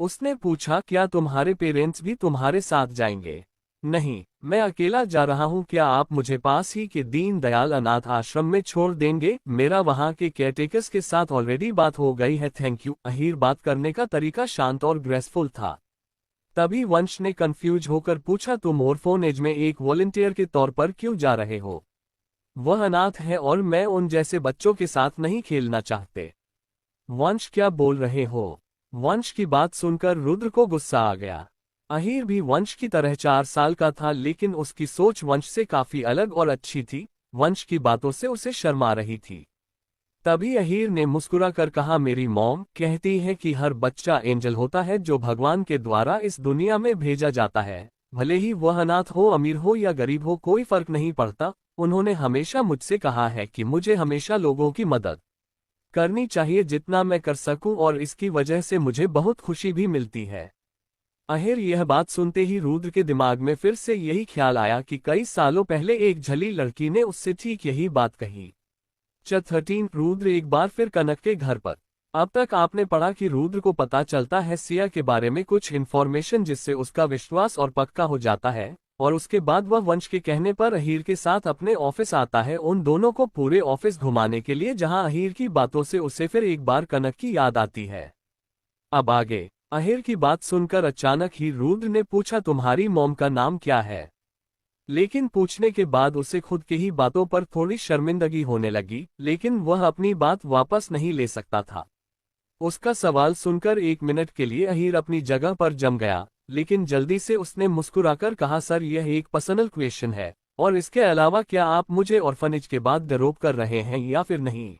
उसने पूछा, क्या तुम्हारे पेरेंट्स भी तुम्हारे साथ जाएंगे? नहीं, मैं अकेला जा रहा हूँ। क्या आप मुझे पास ही के दीन दयाल अनाथ आश्रम में छोड़ देंगे? मेरा वहाँ के केयरटेकर्स के साथ ऑलरेडी बात हो गई है, थैंक यू। अहीर बात करने का तरीका शांत और ग्रेसफुल था। तभी वंश ने कंफ्यूज होकर पूछा, तुम ऑर्फनेज में एक वॉलंटियर के तौर पर क्यों जा रहे हो? वह अनाथ है और मैं उन जैसे बच्चों के साथ नहीं खेलना चाहते। वंश, क्या बोल रहे हो? वंश की बात सुनकर रुद्र को गुस्सा आ गया। अहीर भी वंश की तरह 4 साल का था, लेकिन उसकी सोच वंश से काफी अलग और अच्छी थी। वंश की बातों से उसे शर्मा रही थी। तभी अहीर ने मुस्कुराकर कहा, मेरी मॉम कहती है कि हर बच्चा एंजल होता है जो भगवान के द्वारा इस दुनिया में भेजा जाता है। भले ही वह अनाथ हो, अमीर हो या गरीब हो, कोई फर्क नहीं पड़ता। उन्होंने हमेशा मुझसे कहा है कि मुझे हमेशा लोगों की मदद करनी चाहिए जितना मैं कर सकूं, और इसकी वजह से मुझे बहुत खुशी भी मिलती है। अहीर यह बात सुनते ही रुद्र के दिमाग में फिर से यही ख्याल आया कि कई सालों पहले एक झली लड़की ने उससे ठीक यही बात कही। 13 रुद्र एक बार फिर कनक के घर पर। अब तक आपने पढ़ा कि रुद्र को पता चलता है सिया के बारे में कुछ इन्फॉर्मेशन, जिससे उसका विश्वास और पक्का हो जाता है, और उसके बाद वह वंश के कहने पर अहीर के साथ अपने ऑफिस आता है, उन दोनों को पूरे ऑफिस घुमाने के लिए, जहां अहीर की बातों से उसे फिर एक बार कनक की याद आती है। अब आगे। अहीर की बात सुनकर अचानक ही रुद्र ने पूछा, तुम्हारी मॉम का नाम क्या है? लेकिन पूछने के बाद उसे खुद की ही बातों पर थोड़ी शर्मिंदगी होने लगी, लेकिन वह अपनी बात वापस नहीं ले सकता था। उसका सवाल सुनकर 1 मिनट के लिए अहीर अपनी जगह पर जम गया, लेकिन जल्दी से उसने मुस्कुराकर कहा, सर, यह एक पर्सनल क्वेश्चन है, और इसके अलावा क्या आप मुझे ऑर्फनेज के बाद ड्रॉप कर रहे हैं या फिर नहीं?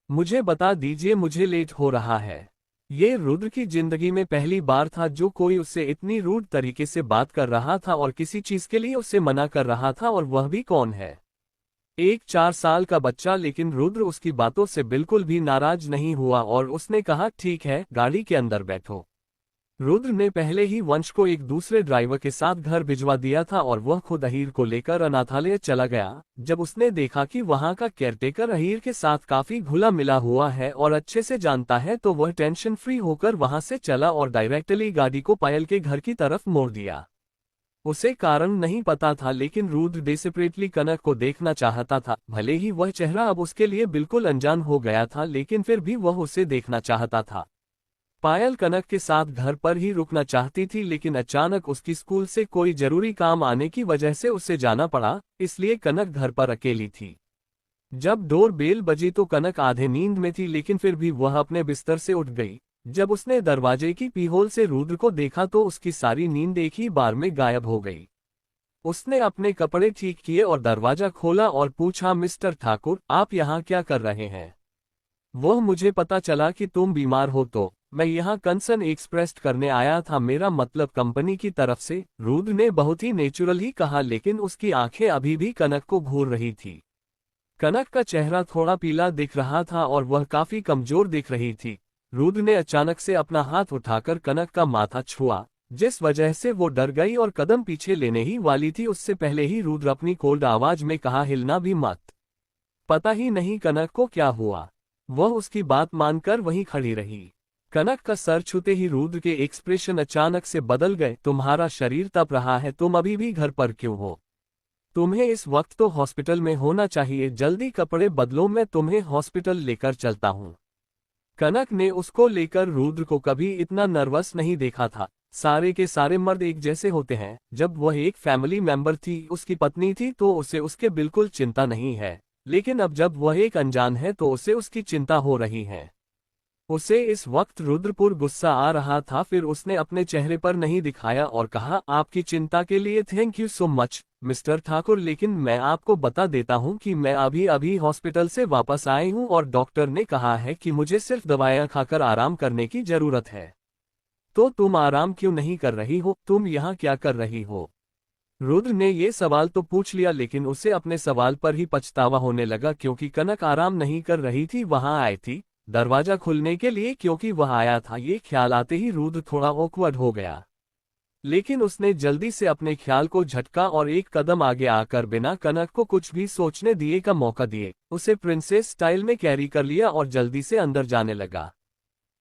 मुझे बता दीजिए, मुझे लेट हो रहा है। ये रुद्र की जिंदगी में पहली बार था जो कोई उससे इतनी रूड तरीके से बात कर रहा था और किसी चीज के लिए उसे मना कर रहा था, और वह भी कौन है? एक 4 साल का बच्चा। लेकिन रुद्र उसकी बातों से बिल्कुल भी नाराज नहीं हुआ और उसने कहा, ठीक है, गाड़ी के अंदर बैठो। रुद्र ने पहले ही वंश को एक दूसरे ड्राइवर के साथ घर भिजवा दिया था और वह खुद अहीर को लेकर अनाथालय चला गया। जब उसने देखा कि वहां का केयरटेकर अहीर के साथ काफी घुला मिला हुआ है और अच्छे से जानता है, तो वह टेंशन फ्री होकर वहां से चला और डायरेक्टली गाड़ी को पायल के घर की तरफ मोड़ दिया। उसे कारण नहीं पता था, लेकिन रुद्र डेस्परेटली कनक को देखना चाहता था। भले ही वह चेहरा अब उसके लिए बिल्कुल अनजान हो गया था, लेकिन फिर भी वह उसे देखना चाहता था। पायल कनक के साथ घर पर ही रुकना चाहती थी, लेकिन अचानक उसकी स्कूल से कोई जरूरी काम आने की वजह से उसे जाना पड़ा, इसलिए कनक घर पर अकेली थी। जब डोर बेल बजी तो कनक आधे नींद में थी, लेकिन फिर भी वह अपने बिस्तर से उठ गई। जब उसने दरवाजे की पीहोल से रुद्र को देखा तो उसकी सारी नींद एक ही बार में गायब हो गई। उसने अपने कपड़े ठीक किए और दरवाजा खोला और पूछा, मिस्टर ठाकुर, आप यहाँ क्या कर रहे हैं? वह, मुझे पता चला कि तुम बीमार हो, तो मैं यहाँ कंसर्न एक्सप्रेस करने आया था, मेरा मतलब कंपनी की तरफ से। रुद्र ने बहुत ही नेचुरल ही कहा, लेकिन उसकी आंखें अभी भी कनक को घूर रही थी। कनक का चेहरा थोड़ा पीला दिख रहा था और वह काफी कमजोर दिख रही थी। रुद्र ने अचानक से अपना हाथ उठाकर कनक का माथा छुआ, जिस वजह से वो डर गई और कदम पीछे लेने ही वाली थी, उससे पहले ही रुद्र अपनी कोल्ड आवाज में कहा, हिलना भी मत। पता ही नहीं कनक को क्या हुआ, वह उसकी बात मानकर वहीं खड़ी रही। कनक का सर छूते ही रुद्र के एक्सप्रेशन अचानक से बदल गए। तुम्हारा शरीर तप रहा है, तुम अभी भी घर पर क्यों हो? तुम्हें इस वक्त तो हॉस्पिटल में होना चाहिए, जल्दी कपड़े बदलो, मैं तुम्हें हॉस्पिटल लेकर चलता हूँ। कनक ने उसको लेकर रुद्र को कभी इतना नर्वस नहीं देखा था। सारे के सारे मर्द एक जैसे होते हैं। जब वह एक फैमिली मेंबर थी, उसकी पत्नी थी, तो उसे उसके बिल्कुल चिंता नहीं है, लेकिन अब जब वह एक अनजान है तो उसे उसकी चिंता हो रही है। उसे इस वक्त रुद्रपुर गुस्सा आ रहा था, फिर उसने अपने चेहरे पर नहीं दिखाया और कहा, आपकी चिंता के लिए thank you so much mister Thakur, लेकिन मैं आपको बता देता हूं कि मैं अभी अभी हॉस्पिटल से वापस आई हूं और डॉक्टर ने कहा है कि मुझे सिर्फ दवाइयां खाकर आराम करने की जरूरत है। तो तुम आराम क्यों नहीं कर रही हो? तुम यहाँ क्या कर रही हो? रुद्र ने ये सवाल तो पूछ लिया, लेकिन उसे अपने सवाल पर ही पछतावा होने लगा, क्योंकि कनक आराम नहीं कर रही थी, वहां आई थी दरवाजा खुलने के लिए क्योंकि वह आया था। ये ख्याल आते ही रुद्र थोड़ा ऑकवर्ड हो गया, लेकिन उसने जल्दी से अपने ख्याल को झटका और एक कदम आगे आकर बिना कनक को कुछ भी सोचने दिए का मौका दिए उसे प्रिंसेस स्टाइल में कैरी कर लिया और जल्दी से अंदर जाने लगा।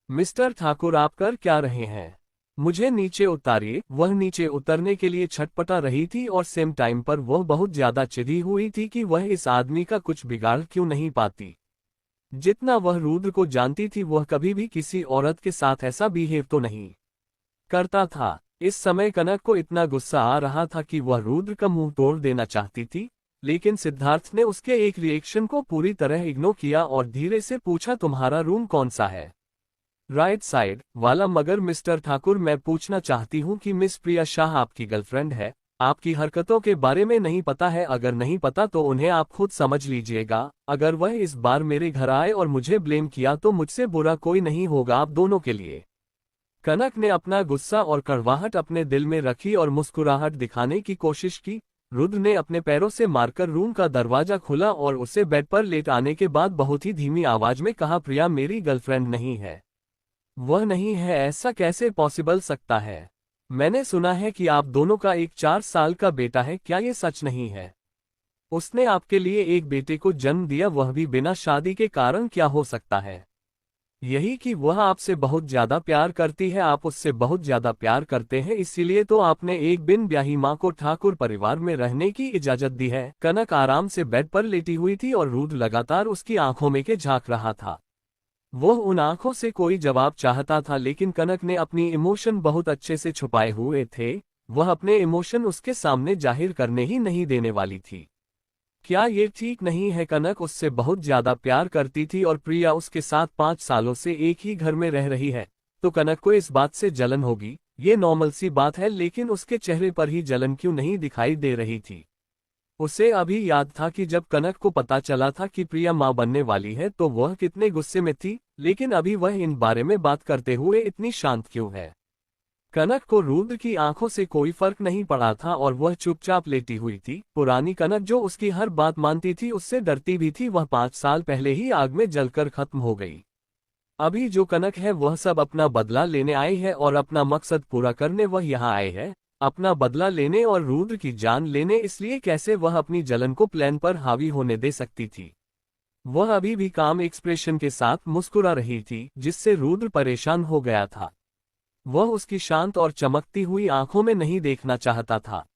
मिस्टर ठाकुर, आप कर क्या रहे हैं? मुझे नीचे उतारिए। वह नीचे उतरने के लिए छटपटा रही थी और सेम टाइम पर वह बहुत ज्यादा चिढ़ी हुई थी कि वह इस आदमी का कुछ बिगाड़ क्यों नहीं पाती। जितना वह रुद्र को जानती थी, वह कभी भी किसी औरत के साथ ऐसा बिहेव तो नहीं करता था। इस समय कनक को इतना गुस्सा आ रहा था कि वह रुद्र का मुंह तोड़ देना चाहती थी, लेकिन सिद्धार्थ ने उसके एक रिएक्शन को पूरी तरह इग्नोर किया और धीरे से पूछा, तुम्हारा रूम कौन सा है? राइट साइड वाला। मगर मिस्टर ठाकुर, मैं पूछना चाहती हूँ कि मिस प्रिया शाह आपकी गर्लफ्रेंड है? आपकी हरकतों के बारे में नहीं पता है? अगर नहीं पता तो उन्हें आप खुद समझ लीजिएगा। अगर वह इस बार मेरे घर आए और मुझे ब्लेम किया तो मुझसे बुरा कोई नहीं होगा आप दोनों के लिए। कनक ने अपना गुस्सा और कड़वाहट अपने दिल में रखी और मुस्कुराहट दिखाने की कोशिश की। रुद्र ने अपने पैरों से मारकर रूम का दरवाजा खोला और उसे बेड पर लेट आने के बाद बहुत ही धीमी आवाज में कहा, प्रिया मेरी गर्लफ्रेंड नहीं है। वह नहीं है? ऐसा कैसे पॉसिबल सकता है? मैंने सुना है कि आप दोनों का एक 4 साल का बेटा है, क्या ये सच नहीं है? उसने आपके लिए एक बेटे को जन्म दिया, वह भी बिना शादी के। कारण क्या हो सकता है? यही कि वह आपसे बहुत ज्यादा प्यार करती है, आप उससे बहुत ज्यादा प्यार करते हैं, इसीलिए तो आपने एक बिन ब्याही माँ को ठाकुर परिवार में रहने की इजाजत दी है। कनक आराम से बेड पर लेटी हुई थी और रुद्र लगातार उसकी आंखों में के झांक रहा था। वह उन आंखों से कोई जवाब चाहता था, लेकिन कनक ने अपनी इमोशन बहुत अच्छे से छुपाए हुए थे। वह अपने इमोशन उसके सामने जाहिर करने ही नहीं देने वाली थी। क्या ये ठीक नहीं है? कनक उससे बहुत ज्यादा प्यार करती थी और प्रिया उसके साथ 5 सालों से एक ही घर में रह रही है, तो कनक को इस बात से जलन होगी, ये नॉर्मल सी बात है। लेकिन उसके चेहरे पर ही जलन क्यों नहीं दिखाई दे रही थी? उसे अभी याद था कि जब कनक को पता चला था कि प्रिया मां बनने वाली है तो वह कितने गुस्से में थी, लेकिन अभी वह इन बारे में बात करते हुए इतनी शांत क्यों है? कनक को रुद्र की आंखों से कोई फर्क नहीं पड़ा था और वह चुपचाप लेटी हुई थी। पुरानी कनक जो उसकी हर बात मानती थी, उससे डरती भी थी, वह 5 साल पहले ही आग में जलकर खत्म हो गई। अभी जो कनक है वह सब अपना बदला लेने आई है और अपना मकसद पूरा करने वह यहाँ आए है, अपना बदला लेने और रुद्र की जान लेने। इसलिए कैसे वह अपनी जलन को प्लान पर हावी होने दे सकती थी? वह अभी भी काम एक्सप्रेशन के साथ मुस्कुरा रही थी, जिससे रुद्र परेशान हो गया था। वह उसकी शांत और चमकती हुई आंखों में नहीं देखना चाहता था।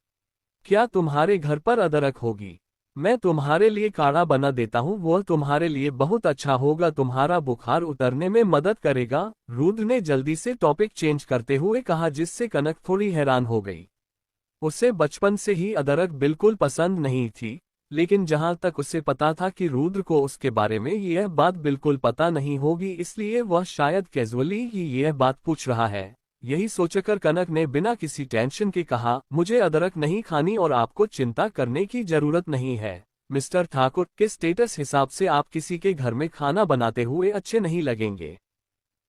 क्या तुम्हारे घर पर अदरक होगी? मैं तुम्हारे लिए काढ़ा बना देता हूँ, वह तुम्हारे लिए बहुत अच्छा होगा, तुम्हारा बुखार उतरने में मदद करेगा। रुद्र ने जल्दी से टॉपिक चेंज करते हुए कहा, जिससे कनक थोड़ी हैरान हो गई। उसे बचपन से ही अदरक बिल्कुल पसंद नहीं थी, लेकिन जहां तक उसे पता था कि रुद्र को उसके बारे में यह बात बिल्कुल पता नहीं होगी, इसलिए वह शायद कैजुअली ही यह बात पूछ रहा है। यही सोचकर कनक ने बिना किसी टेंशन के कहा, मुझे अदरक नहीं खानी और आपको चिंता करने की जरूरत नहीं है। मिस्टर ठाकुर के स्टेटस हिसाब से आप किसी के घर में खाना बनाते हुए अच्छे नहीं लगेंगे।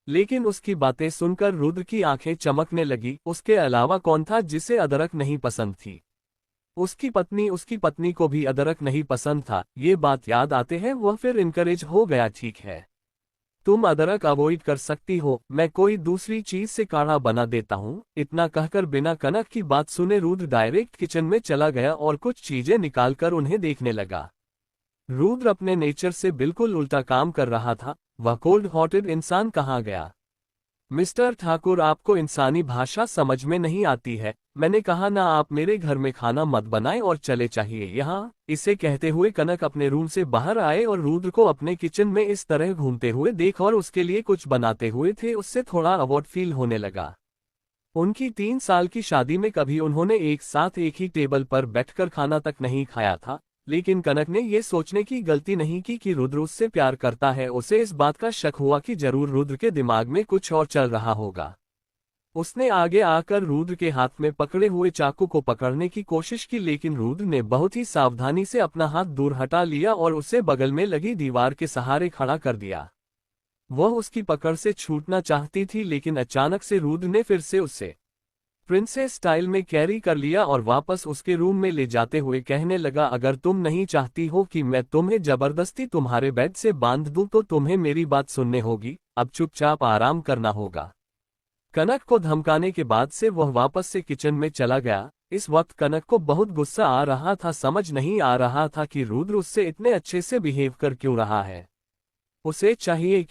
लेकिन उसकी बातें सुनकर रुद्र की आंखें चमकने लगी। उसके अलावा कौन था जिसे अदरक नहीं पसंद थी? उसकी पत्नी को भी अदरक नहीं पसंद था। ये बात याद आते हैं वह फिर इनकरेज हो गया, ठीक है तुम अदरक अवॉइड कर सकती हो, मैं कोई दूसरी चीज से काढ़ा बना देता हूँ। इतना कहकर बिना कनक की बात सुने रुद्र डायरेक्ट किचन में चला गया और कुछ चीजें निकालकर उन्हें देखने लगा। रुद्र अपने नेचर से बिल्कुल उल्टा काम कर रहा था। वह कोल्ड हार्टेड इंसान कहाँ गया? मिस्टर ठाकुर, आपको इंसानी भाषा समझ में नहीं आती है। मैंने कहा ना, आप मेरे घर में खाना मत बनाएं और चले चाहिए यहाँ। इसे कहते हुए कनक अपने रूम से बाहर आए और रुद्र को अपने किचन में इस तरह घूमते हुए देख और उसके लिए कुछ बनाते हुए थे, उससे थोड़ा अवॉर्ड फील होने लगा। उनकी 3 साल की शादी में कभी उन्होंने एक साथ एक ही टेबल पर बैठकर खाना तक नहीं खाया था। लेकिन कनक ने ये सोचने की गलती नहीं की कि रुद्र उससे प्यार करता है। उसे इस बात का शक हुआ कि जरूर रुद्र के दिमाग में कुछ और चल रहा होगा। उसने आगे आकर रुद्र के हाथ में पकड़े हुए चाकू को पकड़ने की कोशिश की, लेकिन रुद्र ने बहुत ही सावधानी से अपना हाथ दूर हटा लिया और उसे बगल में लगी दीवार के सहारे खड़ा कर दिया। वह उसकी पकड़ से छूटना चाहती थी, लेकिन अचानक से रुद्र ने फिर से उसे प्रिंसेस स्टाइल में कैरी कर लिया और वापस उसके रूम में ले जाते हुए कहने लगा, अगर तुम नहीं चाहती हो कि मैं तुम्हें जबरदस्ती तुम्हारे बेड से बांध दूं तो तुम्हें मेरी बात सुनने होगी। अब चुपचाप आराम करना होगा। कनक को धमकाने के बाद से वह वापस से किचन में चला गया। इस वक्त कनक को बहुत गुस्सा आ रहा था। समझ नहीं आ रहा था कि रुद्र उससे इतने अच्छे से बिहेव कर क्यों रहा है। उसे चाहिए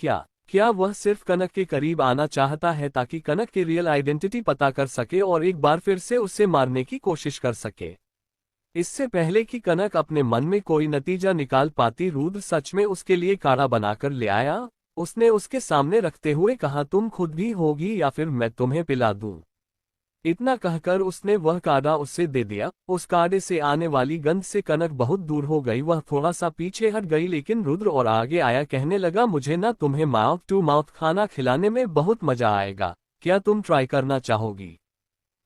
क्या वह सिर्फ कनक के करीब आना चाहता है ताकि कनक की रियल आइडेंटिटी पता कर सके और एक बार फिर से उसे मारने की कोशिश कर सके। इससे पहले कि कनक अपने मन में कोई नतीजा निकाल पाती, रुद्र सच में उसके लिए काढ़ा बनाकर ले आया। उसने उसके सामने रखते हुए कहा, तुम खुद भी होगी या फिर मैं तुम्हें पिला दूं। इतना कहकर उसने वह काढ़ा उससे दे दिया। उस काढ़े से आने वाली गंध से कनक बहुत दूर हो गई। वह थोड़ा सा पीछे हट गई, लेकिन रुद्र और आगे आया, कहने लगा, मुझे ना तुम्हें माउथ टू माउथ खाना खिलाने में बहुत मजा आएगा। क्या तुम ट्राई करना चाहोगी?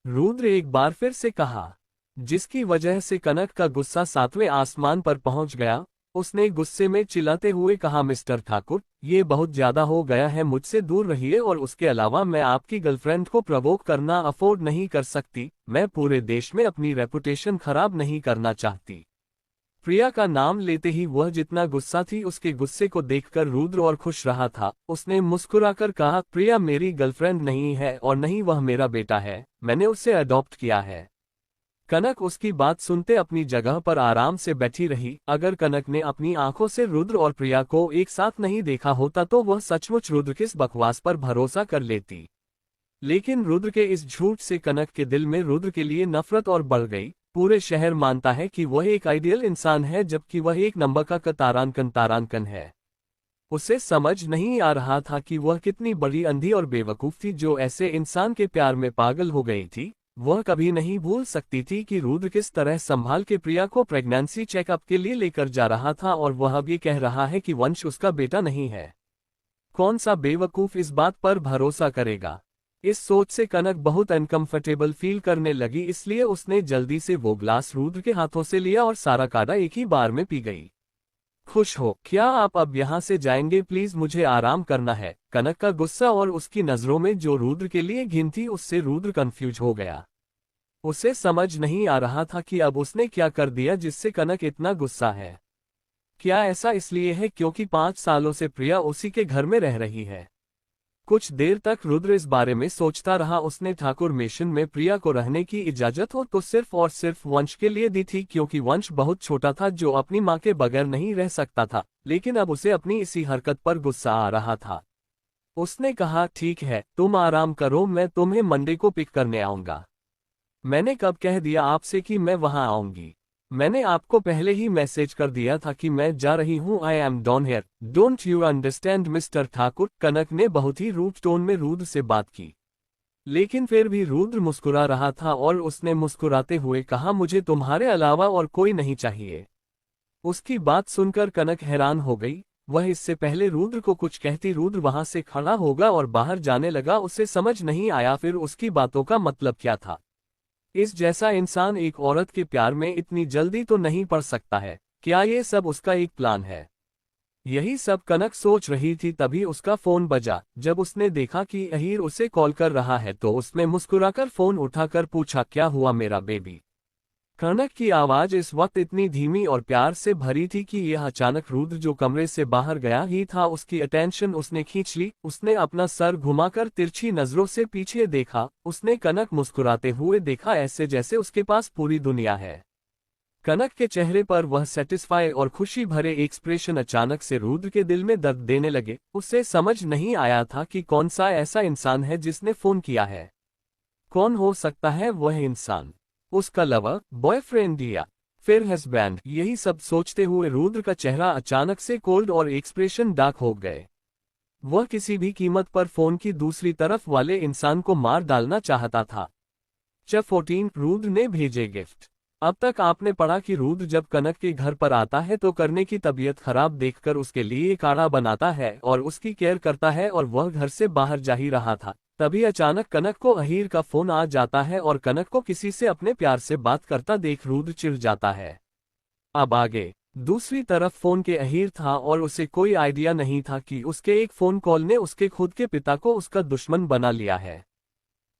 रुद्र एक बार फिर से कहा, जिसकी वजह से कनक का गुस्सा 7वें आसमान पर पहुंच गया। उसने गुस्से में चिल्लाते हुए कहा, मिस्टर ठाकुर, ये बहुत ज्यादा हो गया है, मुझसे दूर रहिए। और उसके अलावा मैं आपकी गर्लफ्रेंड को प्रवोक करना अफोर्ड नहीं कर सकती। मैं पूरे देश में अपनी रेपुटेशन खराब नहीं करना चाहती। प्रिया का नाम लेते ही वह जितना गुस्सा थी, उसके गुस्से को देखकर रुद्र और खुश रहा था। उसने मुस्कुराकर कहा, प्रिया मेरी गर्लफ्रेंड नहीं है और नहीं वह मेरा बेटा है, मैंने उसे अडॉप्ट किया है। कनक उसकी बात सुनते अपनी जगह पर आराम से बैठी रही। अगर कनक ने अपनी आंखों से रुद्र और प्रिया को एक साथ नहीं देखा होता तो वह सचमुच रुद्र की इस बकवास पर भरोसा कर लेती। लेकिन रुद्र के इस झूठ से कनक के दिल में रुद्र के लिए नफरत और बढ़ गई। पूरे शहर मानता है कि वह एक आइडियल इंसान है, जबकि वह एक नंबर का तारांकन है। उसे समझ नहीं आ रहा था कि वह कितनी बड़ी अंधी और बेवकूफ थी जो ऐसे इंसान के प्यार में पागल हो गई थी। वह कभी नहीं भूल सकती थी कि रुद्र किस तरह संभाल के प्रिया को प्रेगनेंसी चेकअप के लिए लेकर जा रहा था, और वह अब ये कह रहा है कि वंश उसका बेटा नहीं है। कौन सा बेवकूफ इस बात पर भरोसा करेगा? इस सोच से कनक बहुत अनकंफर्टेबल फील करने लगी, इसलिए उसने जल्दी से वो ग्लास रुद्र के हाथों से लिया और सारा काढ़ा एक ही बार में पी गई। खुश हो? क्या आप अब यहाँ से जाएंगे? प्लीज, मुझे आराम करना है। कनक का गुस्सा और उसकी नजरों में जो रुद्र के लिए घिन थी, उससे रुद्र कंफ्यूज हो गया। उसे समझ नहीं आ रहा था कि अब उसने क्या कर दिया जिससे कनक इतना गुस्सा है। क्या ऐसा इसलिए है क्योंकि 5 सालों से प्रिया उसी के घर में रह रही है? कुछ देर तक रुद्र इस बारे में सोचता रहा। उसने ठाकुर मेशन में प्रिया को रहने की इजाजत हो तो सिर्फ और सिर्फ वंश के लिए दी थी, क्योंकि वंश बहुत छोटा था जो अपनी मां के बगैर नहीं रह सकता था। लेकिन अब उसे अपनी इसी हरकत पर गुस्सा आ रहा था। उसने कहा, ठीक है, तुम आराम करो, मैं तुम्हें मंडे को पिक करने आऊंगा। मैंने कब कह दिया आपसे कि मैं वहां आऊंगी? मैंने आपको पहले ही मैसेज कर दिया था कि मैं जा रही हूं। I am don here, don't you understand mister Thakur? Kanak ने बहुत ही रूड टोन में रुद्र से बात की, लेकिन फिर भी रुद्र मुस्कुरा रहा था और उसने मुस्कुराते हुए कहा, मुझे तुम्हारे अलावा और कोई नहीं चाहिए। उसकी बात सुनकर कनक हैरान हो गई। वह इससे पहले रुद्र को कुछ कहती रुद्र वहां से खड़ा होगा और बाहर जाने लगा। उसे समझ नहीं आया फिर उसकी बातों का मतलब क्या था। इस जैसा इंसान एक औरत के प्यार में इतनी जल्दी तो नहीं पड़ सकता है। क्या ये सब उसका एक प्लान है? यही सब कनक सोच रही थी, तभी उसका फोन बजा। जब उसने देखा कि अहीर उसे कॉल कर रहा है तो उसने मुस्कुराकर फोन उठाकर पूछा, क्या हुआ मेरा बेबी? कनक की आवाज इस वक्त इतनी धीमी और प्यार से भरी थी कि यह अचानक रुद्र जो कमरे से बाहर गया ही था उसकी अटेंशन उसने खींच ली। उसने अपना सर घुमाकर तिरछी नजरों से पीछे देखा। उसने कनक मुस्कुराते हुए देखा, ऐसे जैसे उसके पास पूरी दुनिया है। कनक के चेहरे पर वह सेटिस्फाई और खुशी भरे एक्सप्रेशन अचानक से रुद्र के दिल में दर्द देने लगे। उसे समझ नहीं आया था कि कौन सा ऐसा इंसान है जिसने फोन किया है। कौन हो सकता है वह इंसान? उसका लवर, बॉयफ्रेंड या फिर हस्बैंड? यही सब सोचते हुए रुद्र का चेहरा अचानक से कोल्ड और एक्सप्रेशन डार्क हो गए। वह किसी भी कीमत पर फोन की दूसरी तरफ वाले इंसान को मार डालना चाहता था। चैप्टर 14 रुद्र ने भेजे गिफ्ट। अब तक आपने पढ़ा कि रुद्र जब कनक के घर पर आता है तो करने की तबीयत खराब देखकर उसके लिए काढ़ा बनाता है और उसकी केयर करता है, और वह घर से बाहर जा ही रहा था तभी अचानक कनक को अहीर का फोन आ जाता है और कनक को किसी से अपने प्यार से बात करता देख रुद्र चिढ़ जाता है। अब आगे दूसरी तरफ फोन के अहीर था और उसे कोई आइडिया नहीं था कि उसके एक फोन कॉल ने उसके खुद के पिता को उसका दुश्मन बना लिया है।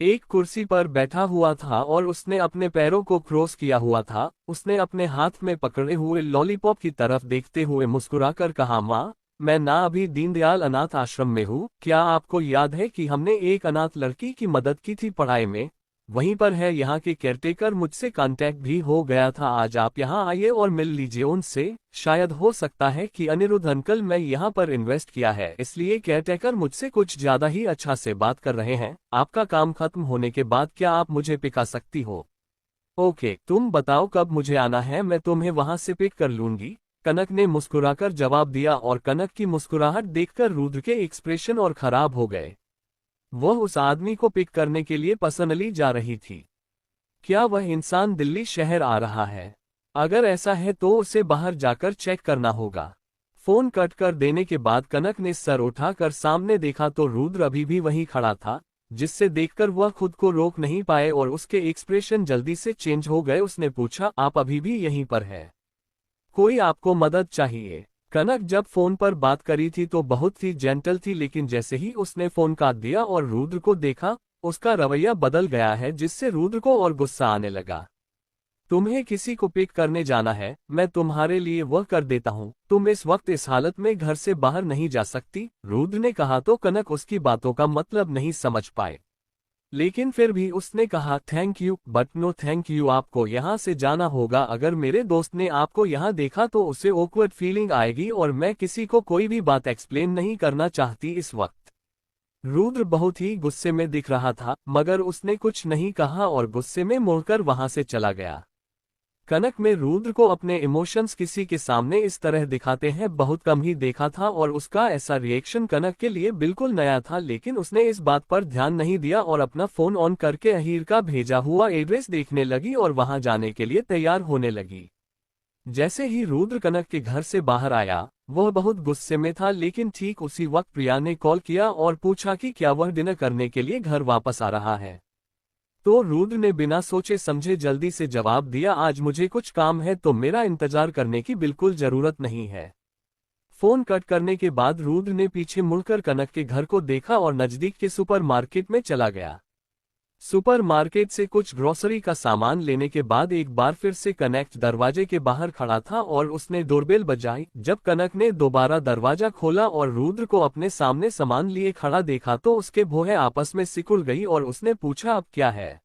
एक कुर्सी पर बैठा हुआ था और उसने अपने पैरों को क्रॉस किया हुआ था। उसने अपने हाथ में पकड़े हुए लॉलीपॉप की तरफ देखते हुए मुस्कुराकर कहा, माँ, मैं ना अभी दीनदयाल अनाथ आश्रम में हूँ। क्या आपको याद है कि हमने एक अनाथ लड़की की मदद की थी पढ़ाई में? वहीं पर है यहाँ के केयरटेकर, मुझसे कांटेक्ट भी हो गया था। आज आप यहाँ आइए और मिल लीजिए उनसे। शायद हो सकता है कि अनिरुद्ध अंकल, मैं यहाँ पर इन्वेस्ट किया है इसलिए केयरटेकर मुझसे कुछ ज्यादा ही अच्छा से बात कर रहे हैं। आपका काम खत्म होने के बाद क्या आप मुझे पिक आ सकती हो? ओके, तुम बताओ कब मुझे आना है, मैं तुम्हें वहां से पिक कर लूंगी। कनक ने मुस्कुराकर जवाब दिया और कनक की मुस्कुराहट देखकर रुद्र के एक्सप्रेशन और खराब हो गए। वह उस आदमी को पिक करने के लिए पर्सनली जा रही थी। क्या वह इंसान दिल्ली शहर आ रहा है? अगर ऐसा है तो उसे बाहर जाकर चेक करना होगा। फोन कट कर देने के बाद कनक ने सर उठाकर सामने देखा तो रुद्र अभी भी वहीं खड़ा था, जिससे देखकर वह खुद को रोक नहीं पाए और उसके एक्सप्रेशन जल्दी से चेंज हो गए। उसने पूछा, आप अभी भी यहीं पर है? कोई आपको मदद चाहिए? कनक जब फोन पर बात करी थी तो बहुत ही जेंटल थी, लेकिन जैसे ही उसने फोन काट दिया और रुद्र को देखा, उसका रवैया बदल गया है, जिससे रुद्र को और गुस्सा आने लगा। तुम्हें किसी को पिक करने जाना है, मैं तुम्हारे लिए वह कर देता हूँ। तुम इस वक्त इस हालत में घर से बाहर नहीं जा सकती, रुद्र ने कहा तो कनक उसकी बातों का मतलब नहीं समझ पाए, लेकिन फिर भी उसने कहा, thank you but no thank you, आपको यहाँ से जाना होगा। अगर मेरे दोस्त ने आपको यहाँ देखा तो उसे ऑकवर्ड फीलिंग आएगी और मैं किसी को कोई भी बात एक्सप्लेन नहीं करना चाहती इस वक्त। रुद्र बहुत ही गुस्से में दिख रहा था, मगर उसने कुछ नहीं कहा और गुस्से में मुड़कर वहां से चला गया। कनक में रुद्र को अपने इमोशंस किसी के सामने इस तरह दिखाते हैं बहुत कम ही देखा था और उसका ऐसा रिएक्शन कनक के लिए बिल्कुल नया था, लेकिन उसने इस बात पर ध्यान नहीं दिया और अपना फोन ऑन करके अहीर का भेजा हुआ एड्रेस देखने लगी और वहां जाने के लिए तैयार होने लगी। जैसे ही रुद्र कनक के घर से बाहर आया, वह बहुत गुस्से में था, लेकिन ठीक उसी वक्त प्रिया ने कॉल किया और पूछा कि क्या वह डिनर करने के लिए घर वापस आ रहा है। तो रुद्र ने बिना सोचे समझे जल्दी से जवाब दिया, आज मुझे कुछ काम है तो मेरा इंतजार करने की बिल्कुल जरूरत नहीं है। फोन कट करने के बाद रुद्र ने पीछे मुड़कर कनक के घर को देखा और नजदीक के सुपरमार्केट में चला गया। सुपरमार्केट से कुछ ग्रोसरी का सामान लेने के बाद एक बार फिर से कनक दरवाजे के बाहर खड़ा था और उसने डोरबेल बजाई। जब कनक ने दोबारा दरवाजा खोला और रुद्र को अपने सामने सामान लिए खड़ा देखा तो उसके भौहें आपस में सिकुड़ गई और उसने पूछा, अब क्या है?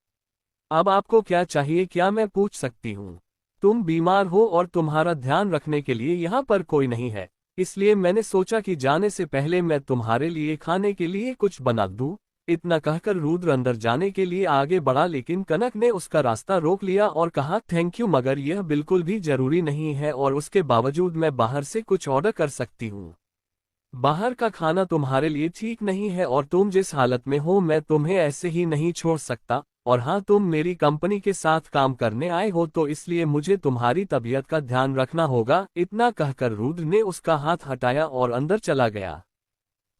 अब आपको क्या चाहिए, क्या मैं पूछ सकती हूँ? तुम बीमार हो और तुम्हारा ध्यान रखने के लिए यहाँ पर कोई नहीं है, इसलिए मैंने सोचा कि जाने से पहले मैं तुम्हारे लिए खाने के लिए कुछ बना दूं। इतना कहकर रुद्र अंदर जाने के लिए आगे बढ़ा, लेकिन कनक ने उसका रास्ता रोक लिया और कहा, थैंक यू, मगर यह बिल्कुल भी जरूरी नहीं है और उसके बावजूद मैं बाहर से कुछ ऑर्डर कर सकती हूँ। बाहर का खाना तुम्हारे लिए ठीक नहीं है और तुम जिस हालत में हो मैं तुम्हें ऐसे ही नहीं छोड़ सकता। और हाँ, तुम मेरी कंपनी के साथ काम करने आए हो तो इसलिए मुझे तुम्हारी तबीयत का ध्यान रखना होगा। इतना कहकर रुद्र ने उसका हाथ हटाया और अंदर चला गया।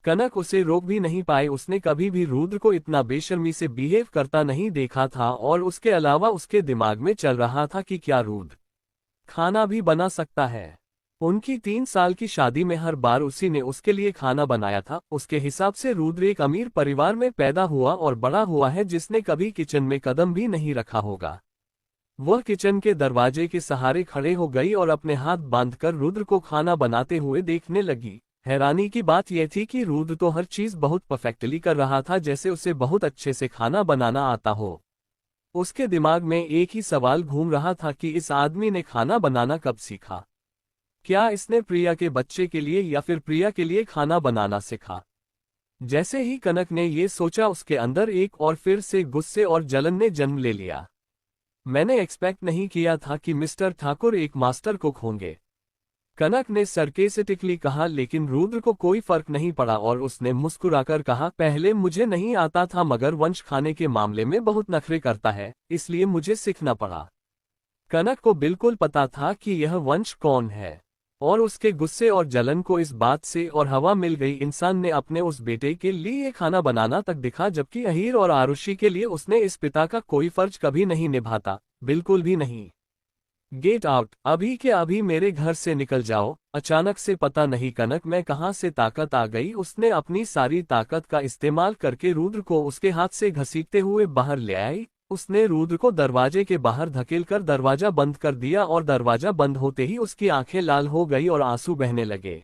कनक उसे रोक भी नहीं पाए, उसने कभी भी रुद्र को इतना बेशर्मी से बिहेव करता नहीं देखा था और उसके अलावा उसके दिमाग में चल रहा था कि क्या रुद्र खाना भी बना सकता है। उनकी 3 साल की शादी में हर बार उसी ने उसके लिए खाना बनाया था। उसके हिसाब से रुद्र एक अमीर परिवार में पैदा हुआ और बड़ा हुआ है, जिसने कभी किचन में कदम भी नहीं रखा होगा। वह किचन के दरवाजे के सहारे खड़े हो गई और अपने हाथ बांधकर रुद्र को खाना बनाते हुए देखने लगी। हैरानी की बात यह थी कि रुद्र तो हर चीज बहुत परफेक्टली कर रहा था, जैसे उसे बहुत अच्छे से खाना बनाना आता हो। उसके दिमाग में एक ही सवाल घूम रहा था कि इस आदमी ने खाना बनाना कब सीखा? क्या इसने प्रिया के बच्चे के लिए या फिर प्रिया के लिए खाना बनाना सीखा? जैसे ही कनक ने ये सोचा, उसके अंदर एक और फिर से गुस्से और जलन ने जन्म ले लिया। मैंने एक्सपेक्ट नहीं किया था कि मिस्टर ठाकुर एक मास्टर कुक होंगे, कनक ने सरकेस्टिकली कहा, लेकिन रुद्र को कोई फर्क नहीं पड़ा और उसने मुस्कुराकर कहा, पहले मुझे नहीं आता था मगर वंश खाने के मामले में बहुत नखरे करता है, इसलिए मुझे सीखना पड़ा। कनक को बिल्कुल पता था कि यह वंश कौन है, और उसके गुस्से और जलन को इस बात से और हवा मिल गई इंसान ने अपने उस बेटे के लिए खाना बनाना तक दिखा, जबकि अहीर और आरुषि के लिए उसने इस पिता का कोई फर्ज कभी नहीं निभाता, बिल्कुल भी नहीं। गेट आउट, अभी के अभी मेरे घर से निकल जाओ। अचानक से पता नहीं कनक में कहां से ताकत आ गई। उसने अपनी सारी ताकत का इस्तेमाल करके रुद्र को उसके हाथ से घसीटते हुए बाहर ले आई। उसने रुद्र को दरवाजे के बाहर धकेलकर दरवाजा बंद कर दिया और दरवाजा बंद होते ही उसकी आंखें लाल हो गई और आंसू बहने लगे।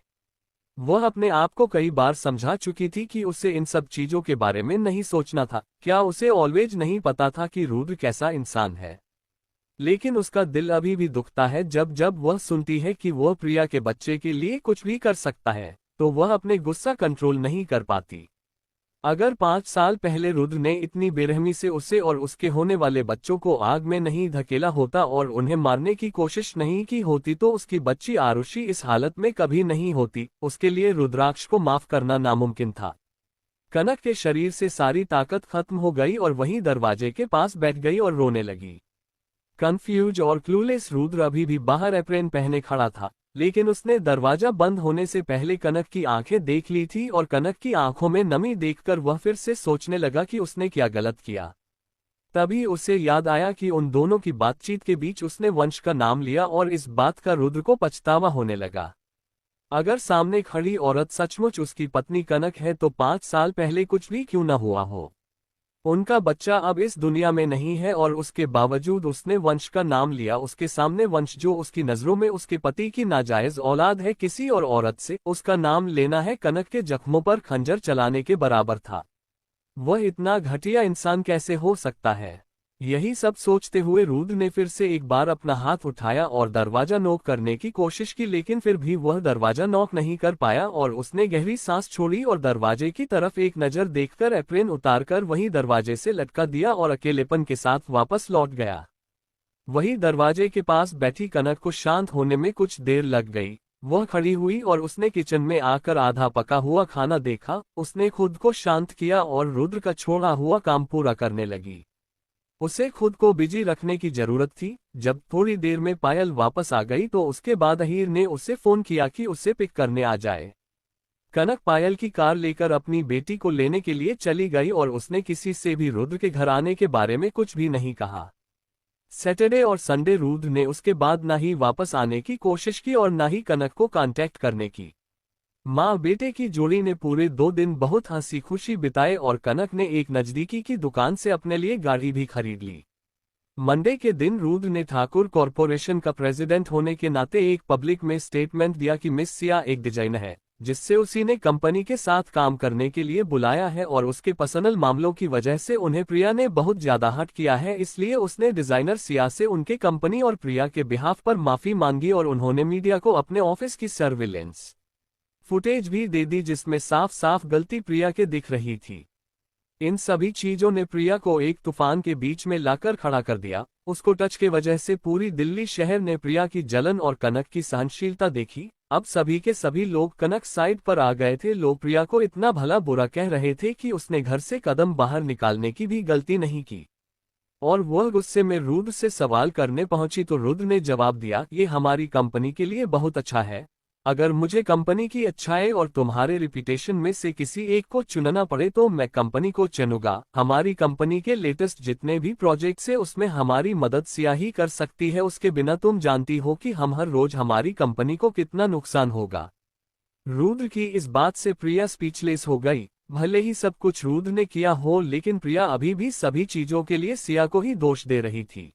वह अपने आप को कई बार समझा चुकी थी कि उसे इन सब चीजों के बारे में नहीं सोचना था। क्या उसे ऑलवेज नहीं पता था कि रुद्र कैसा इंसान है? लेकिन उसका दिल अभी भी दुखता है जब जब वह सुनती है कि वह प्रिया के बच्चे के लिए कुछ भी कर सकता है, तो वह अपने गुस्सा कंट्रोल नहीं कर पाती। अगर 5 साल पहले रुद्र ने इतनी बेरहमी से उसे और उसके होने वाले बच्चों को आग में नहीं धकेला होता और उन्हें मारने की कोशिश नहीं की होती, तो उसकी बच्ची आरुषि इस हालत में कभी नहीं होती। उसके लिए रुद्राक्ष को माफ करना नामुमकिन था। कनक के शरीर से सारी ताकत खत्म हो गई और वहीं दरवाजे के पास बैठ गई और रोने लगी। कंफ्यूज और क्लूलेस रुद्र अभी भी बाहर एप्रन पहने खड़ा था, लेकिन उसने दरवाजा बंद होने से पहले कनक की आंखें देख ली थी और कनक की आंखों में नमी देखकर वह फिर से सोचने लगा कि उसने क्या गलत किया। तभी उसे याद आया कि उन दोनों की बातचीत के बीच उसने वंश का नाम लिया और इस बात का रुद्र को पछतावा होने लगा। अगर सामने खड़ी औरत सचमुच उसकी पत्नी कनक है तो 5 साल पहले कुछ भी क्यों न हुआ हो। उनका बच्चा अब इस दुनिया में नहीं है और उसके बावजूद उसने वंश का नाम लिया। उसके सामने वंश जो उसकी नजरों में उसके पति की नाजायज औलाद है, किसी और औरत से उसका नाम लेना है कनक के जख्मों पर खंजर चलाने के बराबर था। वह इतना घटिया इंसान कैसे हो सकता है? यही सब सोचते हुए रुद्र ने फिर से एक बार अपना हाथ उठाया और दरवाजा नॉक करने की कोशिश की, लेकिन फिर भी वह दरवाजा नॉक नहीं कर पाया और उसने गहरी सांस छोड़ी और दरवाजे की तरफ एक नजर देखकर एप्रन उतारकर वहीं दरवाजे से लटका दिया और अकेलेपन के साथ वापस लौट गया। वही दरवाजे के पास बैठी कनक को शांत होने में कुछ देर लग गई। वह खड़ी हुई और उसने किचन में आकर आधा पका हुआ खाना देखा। उसने खुद को शांत किया और रुद्र का छोड़ा हुआ काम पूरा करने लगी। उसे खुद को बिजी रखने की जरूरत थी। जब थोड़ी देर में पायल वापस आ गई तो उसके बाद अहीर ने उसे फोन किया कि उसे पिक करने आ जाए। कनक पायल की कार लेकर अपनी बेटी को लेने के लिए चली गई और उसने किसी से भी रुद्र के घर आने के बारे में कुछ भी नहीं कहा। सैटरडे और संडे रुद्र ने उसके बाद ना ही वापस आने की कोशिश की और ना ही कनक को कांटेक्ट करने की। माँ बेटे की जोड़ी ने पूरे 2 दिन बहुत हंसी खुशी बिताए और कनक ने एक नजदीकी की दुकान से अपने लिए गाड़ी भी खरीद ली। मंडे के दिन रुद्र ने ठाकुर कॉरपोरेशन का प्रेसिडेंट होने के नाते एक पब्लिक में स्टेटमेंट दिया कि मिस सिया एक डिजाइनर है जिससे उसी ने कंपनी के साथ काम करने के लिए बुलाया है और उसके पर्सनल मामलों की वजह से उन्हें प्रिया ने बहुत ज्यादा हर्ट किया है, इसलिए उसने डिजाइनर सिया से उनके कंपनी और प्रिया के बिहाफ पर माफी मांगी और उन्होंने मीडिया को अपने ऑफिस की सर्विलेंस फुटेज भी दे दी जिसमें साफ साफ गलती प्रिया के दिख रही थी। इन सभी चीजों ने प्रिया को एक तूफान के बीच में लाकर खड़ा कर दिया। उसको टच के वजह से पूरी दिल्ली शहर ने प्रिया की जलन और कनक की सहनशीलता देखी। अब सभी के सभी लोग कनक साइड पर आ गए थे। लोग प्रिया को इतना भला बुरा कह रहे थे कि उसने घर से कदम बाहर निकालने की भी गलती नहीं की। और वह गुस्से में रुद्र से सवाल करने पहुंची तो रुद्र ने जवाब दिया, ये हमारी कंपनी के लिए बहुत अच्छा है। अगर मुझे कंपनी की अच्छाई और तुम्हारे रिप्यूटेशन में से किसी एक को चुनना पड़े तो मैं कंपनी को चुनूंगा। हमारी कंपनी के लेटेस्ट जितने भी प्रोजेक्ट्स है उसमें हमारी मदद सिया ही कर सकती है, उसके बिना तुम जानती हो कि हम हर रोज हमारी कंपनी को कितना नुकसान होगा। रुद्र की इस बात से प्रिया स्पीचलेस हो गई। भले ही सब कुछ रुद्र ने किया हो, लेकिन प्रिया अभी भी सभी चीजों के लिए सिया को ही दोष दे रही थी।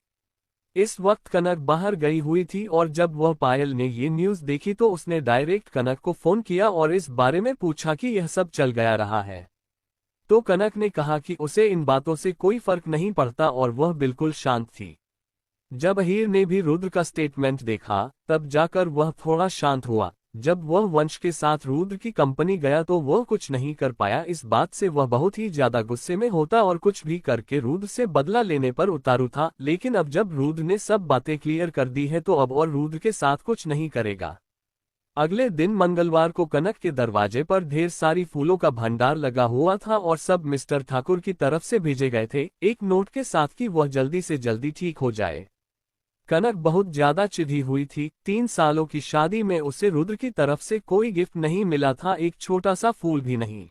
इस वक्त कनक बाहर गई हुई थी और जब वह पायल ने ये न्यूज़ देखी तो उसने डायरेक्ट कनक को फोन किया और इस बारे में पूछा कि यह सब चल गया रहा है। तो कनक ने कहा कि उसे इन बातों से कोई फर्क नहीं पड़ता और वह बिल्कुल शांत थी। जब अहीर ने भी रुद्र का स्टेटमेंट देखा तब जाकर वह थोड़ा शांत हुआ। जब वह वंश के साथ रुद्र की कंपनी गया तो वह कुछ नहीं कर पाया। इस बात से वह बहुत ही ज्यादा गुस्से में होता और कुछ भी करके रुद्र से बदला लेने पर उतारू था। लेकिन अब जब रुद्र ने सब बातें क्लियर कर दी है तो अब और रुद्र के साथ कुछ नहीं करेगा। अगले दिन मंगलवार को कनक के दरवाजे पर ढेर सारी फूलों का भंडार लगा हुआ था और सब मिस्टर ठाकुर की तरफ से भेजे गए थे, एक नोट के साथ कि वह जल्दी से जल्दी ठीक हो जाए। कनक बहुत ज्यादा चिढ़ी हुई थी। 3 सालों की शादी में उसे रुद्र की तरफ से कोई गिफ्ट नहीं मिला था, एक छोटा सा फूल भी नहीं।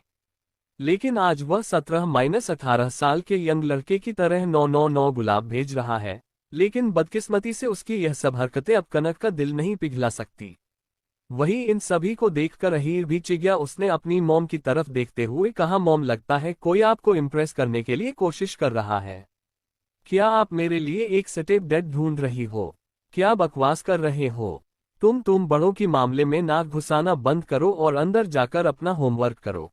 लेकिन आज वह 17-18 साल के यंग लड़के की तरह 999 गुलाब भेज रहा है। लेकिन बदकिस्मती से उसकी यह सब हरकतें अब कनक का दिल नहीं पिघला सकती। वहीं इन सभी को देखकर अहीर भी चिढ़ गया। उसने अपनी मॉम की तरफ देखते हुए कहा, मॉम लगता है कोई आपको इम्प्रेस करने के लिए कोशिश कर रहा है। क्या आप मेरे लिए एक स्टेप डेड ढूंढ रही हो? क्या बकवास कर रहे हो? तुम बड़ों की मामले में नाक घुसाना बंद करो और अंदर जाकर अपना होमवर्क करो।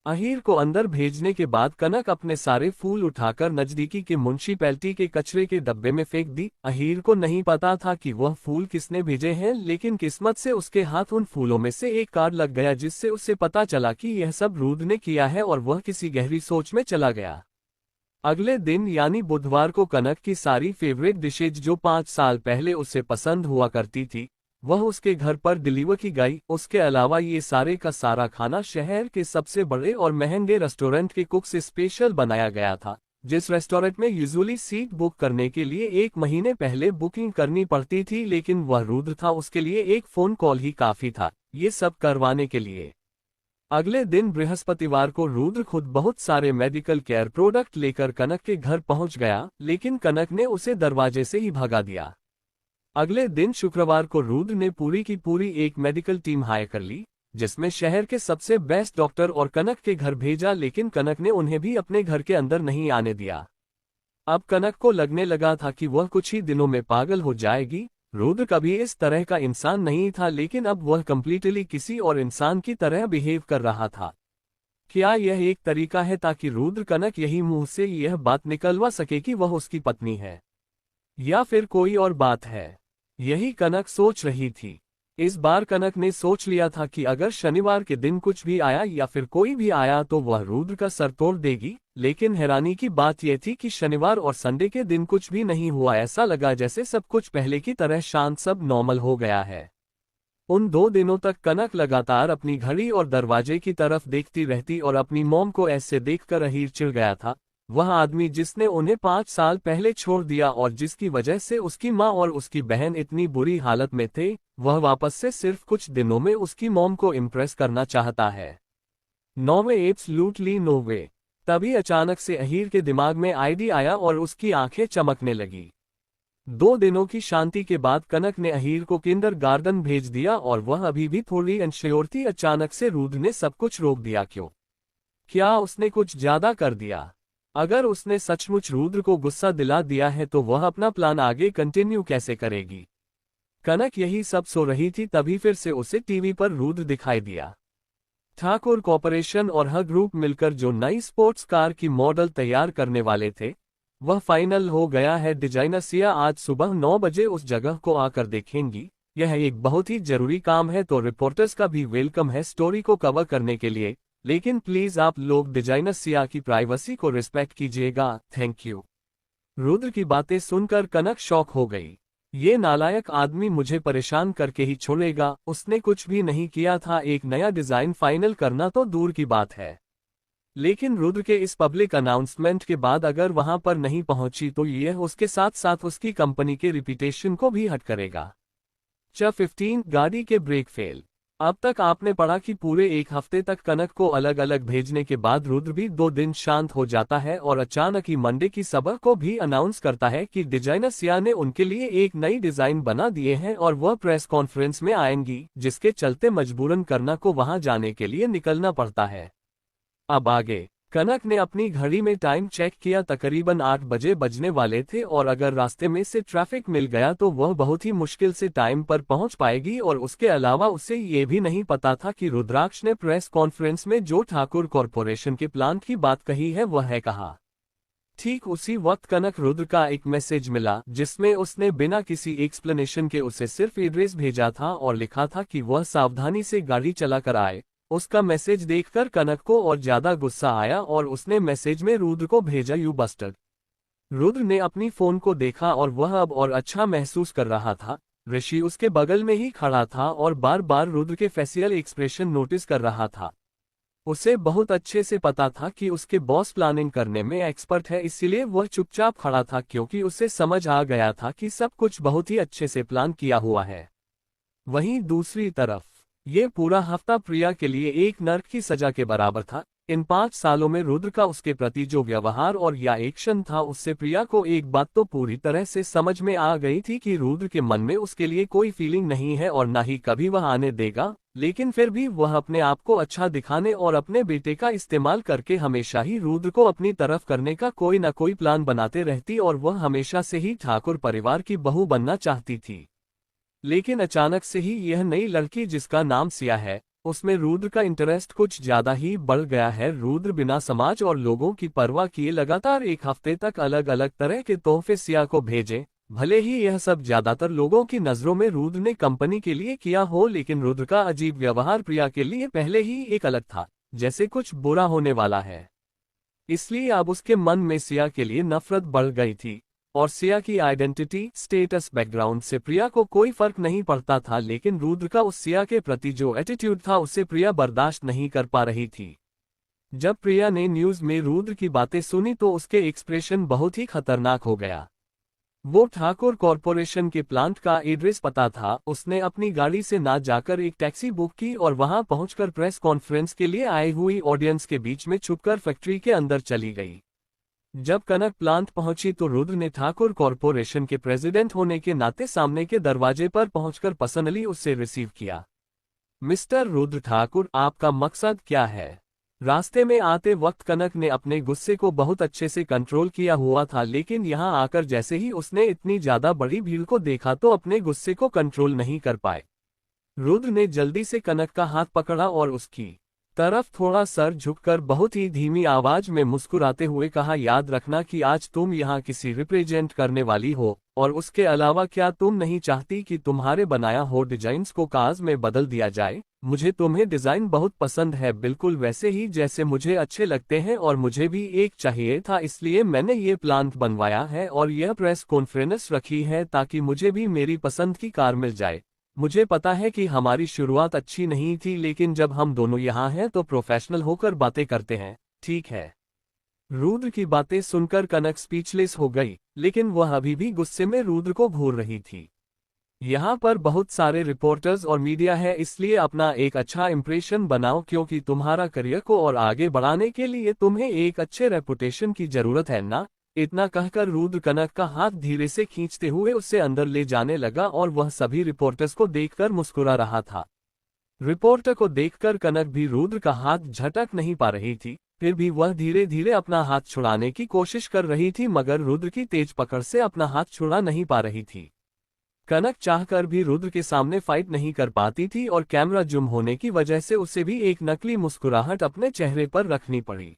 अहीर को अंदर भेजने के बाद कनक अपने सारे फूल उठाकर नजदीकी के म्युनिसिपैलिटी के कचरे के डब्बे में फेंक दी। अहीर को नहीं पता था कि वह फूल किसने भेजे हैं, लेकिन किस्मत से उसके हाथ उन फूलों में से एक कार्ड लग गया, जिससे उसे पता चला कि यह सब रुद्र ने किया है और वह किसी गहरी सोच में चला गया। अगले दिन यानी बुधवार को कनक की सारी फेवरेट डिशेज जो 5 साल पहले उसे पसंद हुआ करती थी, वह उसके घर पर डिलीवर की गई। उसके अलावा ये सारे का सारा खाना शहर के सबसे बड़े और महंगे रेस्टोरेंट के कुक से स्पेशल बनाया गया था, जिस रेस्टोरेंट में यूजुअली सीट बुक करने के लिए 1 महीने पहले बुकिंग करनी पड़ती थी। लेकिन वह रुद्र था, उसके लिए एक फोन कॉल ही काफी था ये सब करवाने के लिए। अगले दिन बृहस्पतिवार को रुद्र खुद बहुत सारे मेडिकल केयर प्रोडक्ट लेकर कनक के घर पहुंच गया, लेकिन कनक ने उसे दरवाजे से ही भगा दिया। अगले दिन शुक्रवार को रुद्र ने पूरी की पूरी एक मेडिकल टीम हायर कर ली, जिसमें शहर के सबसे बेस्ट डॉक्टर और कनक के घर भेजा, लेकिन कनक ने उन्हें भी अपने घर के अंदर नहीं आने दिया। अब कनक को लगने लगा था कि वह कुछ ही दिनों में पागल हो जाएगी। रुद्र कभी इस तरह का इंसान नहीं था, लेकिन अब वह कंप्लीटली किसी और इंसान की तरह बिहेव कर रहा था। क्या यह एक तरीका है ताकि रुद्र कनक यही मुंह से यह बात निकलवा सके कि वह उसकी पत्नी है, या फिर कोई और बात है? यही कनक सोच रही थी। इस बार कनक ने सोच लिया था कि अगर शनिवार के दिन कुछ भी आया या फिर कोई भी आया तो वह रुद्र का सर तोड़ देगी। लेकिन हैरानी की बात यह थी कि शनिवार और संडे के दिन कुछ भी नहीं हुआ। ऐसा लगा जैसे सब कुछ पहले की तरह शांत, सब नॉर्मल हो गया है। उन 2 दिनों तक कनक लगातार अपनी घड़ी और दरवाजे की तरफ देखती रहती और अपनी मॉम को ऐसे देखकर अहीर चिढ़ गया था। वह आदमी जिसने उन्हें 5 साल पहले छोड़ दिया और जिसकी वजह से उसकी माँ और उसकी बहन इतनी बुरी हालत में थे, वह वापस से सिर्फ कुछ दिनों में उसकी मॉम को इम्प्रेस करना चाहता है। नो वे, एब्सोल्युटली नो वे। तभी अचानक से अहीर के दिमाग में आइडिया आया और उसकी आंखें चमकने लगी। 2 दिनों की शांति के बाद कनक ने अहीर को किंडरगार्टन भेज दिया और वह अभी भी थोड़ी अनश्योर थी। अचानक से रुद्र ने सब कुछ रोक दिया। क्यों? क्या उसने कुछ ज्यादा कर दिया? अगर उसने सचमुच रुद्र को गुस्सा दिला दिया है तो वह अपना प्लान आगे कंटिन्यू कैसे करेगी? कनक यही सब सो रही थी, तभी फिर से उसे टीवी पर रुद्र दिखाई दिया। ठाकुर कॉर्पोरेशन और हर ग्रुप मिलकर जो नई स्पोर्ट्स कार की मॉडल तैयार करने वाले थे, वह फाइनल हो गया है। डिजाइनर सिया आज सुबह 9 बजे उस जगह को आकर देखेंगी। यह एक बहुत ही जरूरी काम है, तो रिपोर्टर्स का भी वेलकम है स्टोरी को कवर करने के लिए, लेकिन प्लीज आप लोग डिजाइनर सिया की प्राइवेसी को रिस्पेक्ट कीजिएगा, थैंक यू। रुद्र की बातें सुनकर कनक शॉक हो गई। ये नालायक आदमी मुझे परेशान करके ही छोड़ेगा। उसने कुछ भी नहीं किया था, एक नया डिजाइन फाइनल करना तो दूर की बात है। लेकिन रुद्र के इस पब्लिक अनाउंसमेंट के बाद अगर वहां पर नहीं पहुंची तो यह उसके साथ साथ उसकी कंपनी के रिपुटेशन को भी हर्ट करेगा। चैप्टर 15 गाड़ी के ब्रेक फेल। अब तक आपने पढ़ा कि पूरे 1 हफ्ते तक कनक को अलग अलग भेजने के बाद रुद्र भी 2 दिन शांत हो जाता है और अचानक ही मंडे की सुबह को भी अनाउंस करता है कि डिजाइनर सिया ने उनके लिए एक नई डिजाइन बना दिए हैं और वह प्रेस कॉन्फ्रेंस में आएंगी, जिसके चलते मजबूरन कनक को वहां जाने के लिए निकलना पड़ता है। अब आगे कनक ने अपनी घड़ी में टाइम चेक किया, तकरीबन 8 बजे बजने वाले थे और अगर रास्ते में से ट्रैफिक मिल गया तो वह बहुत ही मुश्किल से टाइम पर पहुंच पाएगी। और उसके अलावा उसे ये भी नहीं पता था कि रुद्राक्ष ने प्रेस कॉन्फ्रेंस में जो ठाकुर कॉर्पोरेशन के प्लान की बात कही है वह है कहा। ठीक उसी वक्त कनक रुद्र का एक मैसेज मिला, जिसमें उसने बिना किसी एक्सप्लेनेशन के उसे सिर्फ एड्रेस भेजा था और लिखा था कि वह सावधानी से गाड़ी चलाकर आए। उसका मैसेज देखकर कनक को और ज्यादा गुस्सा आया और उसने मैसेज में रुद्र को भेजा, यू बस्टर्ड। रुद्र ने अपनी फोन को देखा और वह अब और अच्छा महसूस कर रहा था। ऋषि उसके बगल में ही खड़ा था और बार बार रुद्र के फेशियल एक्सप्रेशन नोटिस कर रहा था। उसे बहुत अच्छे से पता था कि उसके बॉस प्लानिंग करने में एक्सपर्ट है, इसीलिए वह चुपचाप खड़ा था क्योंकि उसे समझ आ गया था कि सब कुछ बहुत ही अच्छे से प्लान किया हुआ है। वहीं दूसरी तरफ ये पूरा हफ्ता प्रिया के लिए एक नर्क की सजा के बराबर था। इन 5 सालों में रुद्र का उसके प्रति जो व्यवहार और या एक्शन था, उससे प्रिया को एक बात तो पूरी तरह से समझ में आ गई थी कि रुद्र के मन में उसके लिए कोई फीलिंग नहीं है और ना ही कभी वह आने देगा। लेकिन फिर भी वह अपने आप को अच्छा दिखाने और अपने बेटे का इस्तेमाल करके हमेशा ही रुद्र को अपनी तरफ करने का कोई न कोई प्लान बनाते रहती और वह हमेशा से ही ठाकुर परिवार की बहू बनना चाहती थी। लेकिन अचानक से ही यह नई लड़की जिसका नाम सिया है, उसमें रुद्र का इंटरेस्ट कुछ ज्यादा ही बढ़ गया है। रुद्र बिना समाज और लोगों की परवाह किए लगातार 1 हफ्ते तक अलग अलग तरह के तोहफे सिया को भेजे। भले ही यह सब ज्यादातर लोगों की नजरों में रुद्र ने कंपनी के लिए किया हो, लेकिन रुद्र का अजीब व्यवहार प्रिया के लिए पहले ही एक अलग था, जैसे कुछ बुरा होने वाला है। इसलिए अब उसके मन में सिया के लिए नफरत बढ़ गई थी और सिया की आइडेंटिटी, स्टेटस, बैकग्राउंड से प्रिया को कोई फर्क नहीं पड़ता था। लेकिन रुद्र का उस सिया के प्रति जो एटीट्यूड था उसे प्रिया बर्दाश्त नहीं कर पा रही थी। जब प्रिया ने न्यूज में रुद्र की बातें सुनी तो उसके एक्सप्रेशन बहुत ही खतरनाक हो गया। वो ठाकुर कॉरपोरेशन के प्लांट का एड्रेस पता था। उसने अपनी गाड़ी से ना जाकर एक टैक्सी बुक की और वहां पहुंचकर प्रेस कॉन्फ्रेंस के लिए आई हुई ऑडियंस के बीच में छुपकर फैक्ट्री के अंदर चली गई। जब कनक प्लांट पहुंची तो रुद्र ने ठाकुर कॉरपोरेशन के प्रेसिडेंट होने के नाते सामने के दरवाजे पर पहुंचकर पर्सनली उससे रिसीव किया। मिस्टर रुद्र ठाकुर, आपका मकसद क्या है? रास्ते में आते वक्त कनक ने अपने गुस्से को बहुत अच्छे से कंट्रोल किया हुआ था, लेकिन यहां आकर जैसे ही उसने इतनी ज्यादा बड़ी भीड़ को देखा तो अपने गुस्से को कंट्रोल नहीं कर पाए। रुद्र ने जल्दी से कनक का हाथ पकड़ा और उसकी तरफ थोड़ा सर झुककर बहुत ही धीमी आवाज में मुस्कुराते हुए कहा, याद रखना कि आज तुम यहाँ किसी रिप्रेजेंट करने वाली हो और उसके अलावा क्या तुम नहीं चाहती कि तुम्हारे बनाया हो डिजाइन्स को काज में बदल दिया जाए? मुझे तुम्हें डिजाइन बहुत पसंद है, बिल्कुल वैसे ही जैसे मुझे अच्छे लगते हैं और मुझे भी एक चाहिए था, इसलिए मैंने ये प्लांट बनवाया है और यह प्रेस कॉन्फ्रेंस रखी है ताकि मुझे भी मेरी पसंद की कार मिल जाए। मुझे पता है कि हमारी शुरुआत अच्छी नहीं थी, लेकिन जब हम दोनों यहाँ हैं तो प्रोफेशनल होकर बातें करते हैं, ठीक है? रुद्र की बातें सुनकर कनक स्पीचलेस हो गई, लेकिन वह अभी भी गुस्से में रुद्र को घूर रही थी। यहाँ पर बहुत सारे रिपोर्टर्स और मीडिया है, इसलिए अपना एक अच्छा इंप्रेशन बनाओ क्योंकि तुम्हारा करियर को और आगे बढ़ाने के लिए तुम्हें एक अच्छे रेपुटेशन की जरूरत है ना। इतना कहकर रुद्र कनक का हाथ धीरे से खींचते हुए उससे अंदर ले जाने लगा और वह सभी रिपोर्टर्स को देखकर मुस्कुरा रहा था। रिपोर्टर को देखकर कनक भी रुद्र का हाथ झटक नहीं पा रही थी, फिर भी वह धीरे धीरे अपना हाथ छुड़ाने की कोशिश कर रही थी, मगर रुद्र की तेज पकड़ से अपना हाथ छुड़ा नहीं पा रही थी। कनक चाहकर भी रुद्र के सामने फाइट नहीं कर पाती थी और कैमरा जूम होने की वजह से उसे भी एक नकली मुस्कुराहट अपने चेहरे पर रखनी पड़ी।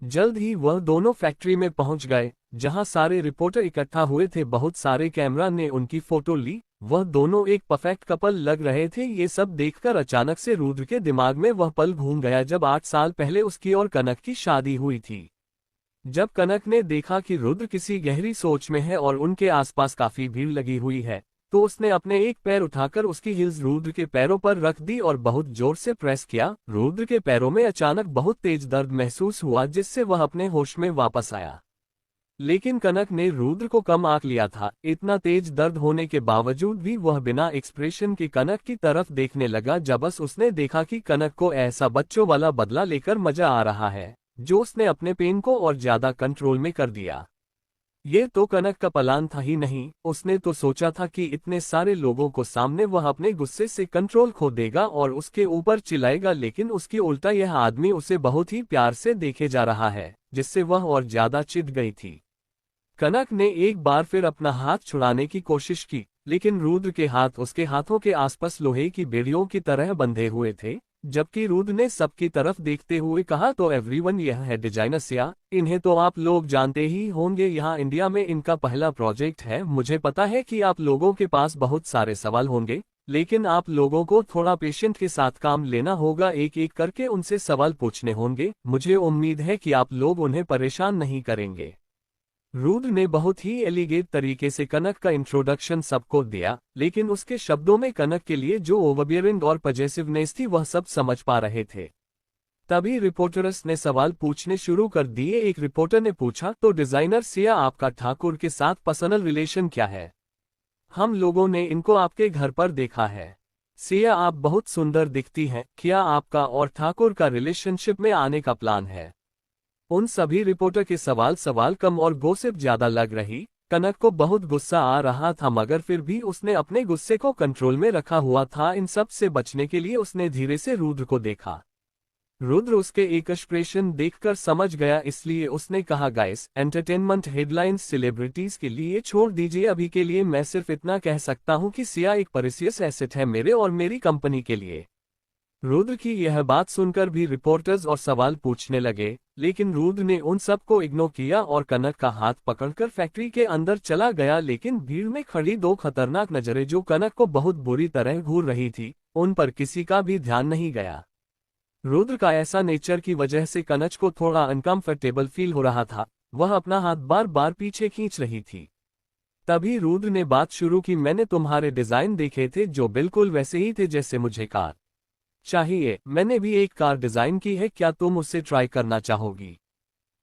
जल्द ही वह दोनों फैक्ट्री में पहुंच गए, जहां सारे रिपोर्टर इकट्ठा हुए थे। बहुत सारे कैमरा ने उनकी फोटो ली। वह दोनों एक परफेक्ट कपल लग रहे थे। ये सब देखकर अचानक से रुद्र के दिमाग में वह पल घूम गया जब 8 साल पहले उसकी और कनक की शादी हुई थी। जब कनक ने देखा कि रुद्र किसी गहरी सोच में है और उनके आसपास काफी भीड़ लगी हुई है, तो उसने अपने एक पैर उठाकर उसकी हील्स रुद्र के पैरों पर रख दी और बहुत जोर से प्रेस किया। रुद्र के पैरों में अचानक बहुत तेज दर्द महसूस हुआ, जिससे वह अपने होश में वापस आया। लेकिन कनक ने रुद्र को कम आंक लिया था। इतना तेज दर्द होने के बावजूद भी वह बिना एक्सप्रेशन के कनक की तरफ देखने लगा। जब बस उसने देखा कि कनक को ऐसा बच्चों वाला बदला लेकर मजा आ रहा है, जो उसने अपने पेन को और ज्यादा कंट्रोल में कर दिया। ये तो कनक का प्लान था ही नहीं। उसने तो सोचा था कि इतने सारे लोगों को सामने वह अपने गुस्से से कंट्रोल खो देगा और उसके ऊपर चिल्लाएगा, लेकिन उसकी उल्टा यह आदमी उसे बहुत ही प्यार से देखे जा रहा है, जिससे वह और ज्यादा चिढ़ गई थी। कनक ने एक बार फिर अपना हाथ छुड़ाने की कोशिश की, लेकिन रुद्र के हाथ उसके हाथों के आसपास लोहे की बेड़ियों की तरह बंधे हुए थे। जबकि रुद्र ने सबकी तरफ देखते हुए कहा, तो एवरीवन, यह है डिजाइनर सिया। इन्हें तो आप लोग जानते ही होंगे, यहाँ इंडिया में इनका पहला प्रोजेक्ट है। मुझे पता है कि आप लोगों के पास बहुत सारे सवाल होंगे, लेकिन आप लोगों को थोड़ा पेशेंट के साथ काम लेना होगा। एक एक करके उनसे सवाल पूछने होंगे। मुझे उम्मीद है कि आप लोग उन्हें परेशान नहीं करेंगे। रुद्र ने बहुत ही एलिगेंट तरीके से कनक का इंट्रोडक्शन सबको दिया, लेकिन उसके शब्दों में कनक के लिए जो ओवरबियरिंग और पजेसिवनेस थी वह सब समझ पा रहे थे। तभी रिपोर्टर्स ने सवाल पूछने शुरू कर दिए। एक रिपोर्टर ने पूछा, तो डिजाइनर सिया आपका ठाकुर के साथ पर्सनल रिलेशन क्या है? हम लोगों ने इनको आपके घर पर देखा है। सिया आप बहुत सुंदर दिखती हैं, क्या आपका और ठाकुर का रिलेशनशिप में आने का प्लान है? उन सभी रिपोर्टर के सवाल कम और गॉसिप ज्यादा लग रही। कनक को बहुत गुस्सा आ रहा था, मगर फिर भी उसने अपने गुस्से को कंट्रोल में रखा हुआ था। इन सब से बचने के लिए उसने धीरे से रुद्र को देखा। रुद्र उसके एक एक्सप्रेशन देखकर समझ गया, इसलिए उसने कहा, गाइस, एंटरटेनमेंट हेडलाइंस सेलिब्रिटीज के लिए छोड़ दीजिए, अभी के लिए मैं सिर्फ इतना कह सकता हूं कि सिया एक प्रेशियस एसेट है मेरे और मेरी कंपनी के लिए। रुद्र की यह बात सुनकर भी रिपोर्टर्स और सवाल पूछने लगे, लेकिन रुद्र ने उन सब को इग्नोर किया और कनक का हाथ पकड़कर फैक्ट्री के अंदर चला गया। लेकिन भीड़ में खड़ी दो खतरनाक नजरें जो कनक को बहुत बुरी तरह घूर रही थी, उन पर किसी का भी ध्यान नहीं गया। रुद्र का ऐसा नेचर की वजह से कनक को थोड़ा अनकंफर्टेबल फील हो रहा था। वह अपना हाथ बार बार पीछे खींच रही थी। तभी रुद्र ने बात शुरू की, मैंने तुम्हारे डिजाइन देखे थे जो बिल्कुल वैसे ही थे जैसे मुझे कार चाहिए। मैंने भी एक कार डिजाइन की है, क्या तुम उससे ट्राई करना चाहोगी?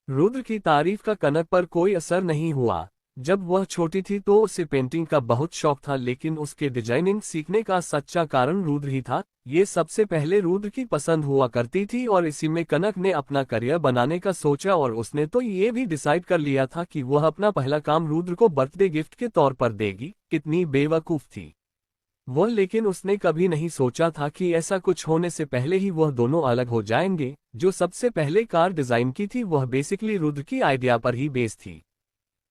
रुद्र की तारीफ का कनक पर कोई असर नहीं हुआ। जब वह छोटी थी तो उसे पेंटिंग का बहुत शौक था, लेकिन उसके डिजाइनिंग सीखने का सच्चा कारण रुद्र ही था। ये सबसे पहले रुद्र की पसंद हुआ करती थी और इसी में कनक ने अपना करियर बनाने का सोचा, और उसने तो ये भी डिसाइड कर लिया था कि वह अपना पहला काम रुद्र को बर्थडे गिफ्ट के तौर पर देगी। कितनी बेवकूफ थी वह, लेकिन उसने कभी नहीं सोचा था कि ऐसा कुछ होने से पहले ही वह दोनों अलग हो जाएंगे। जो सबसे पहले कार डिजाइन की थी वह बेसिकली रुद्र की आइडिया पर ही बेस्ड थी,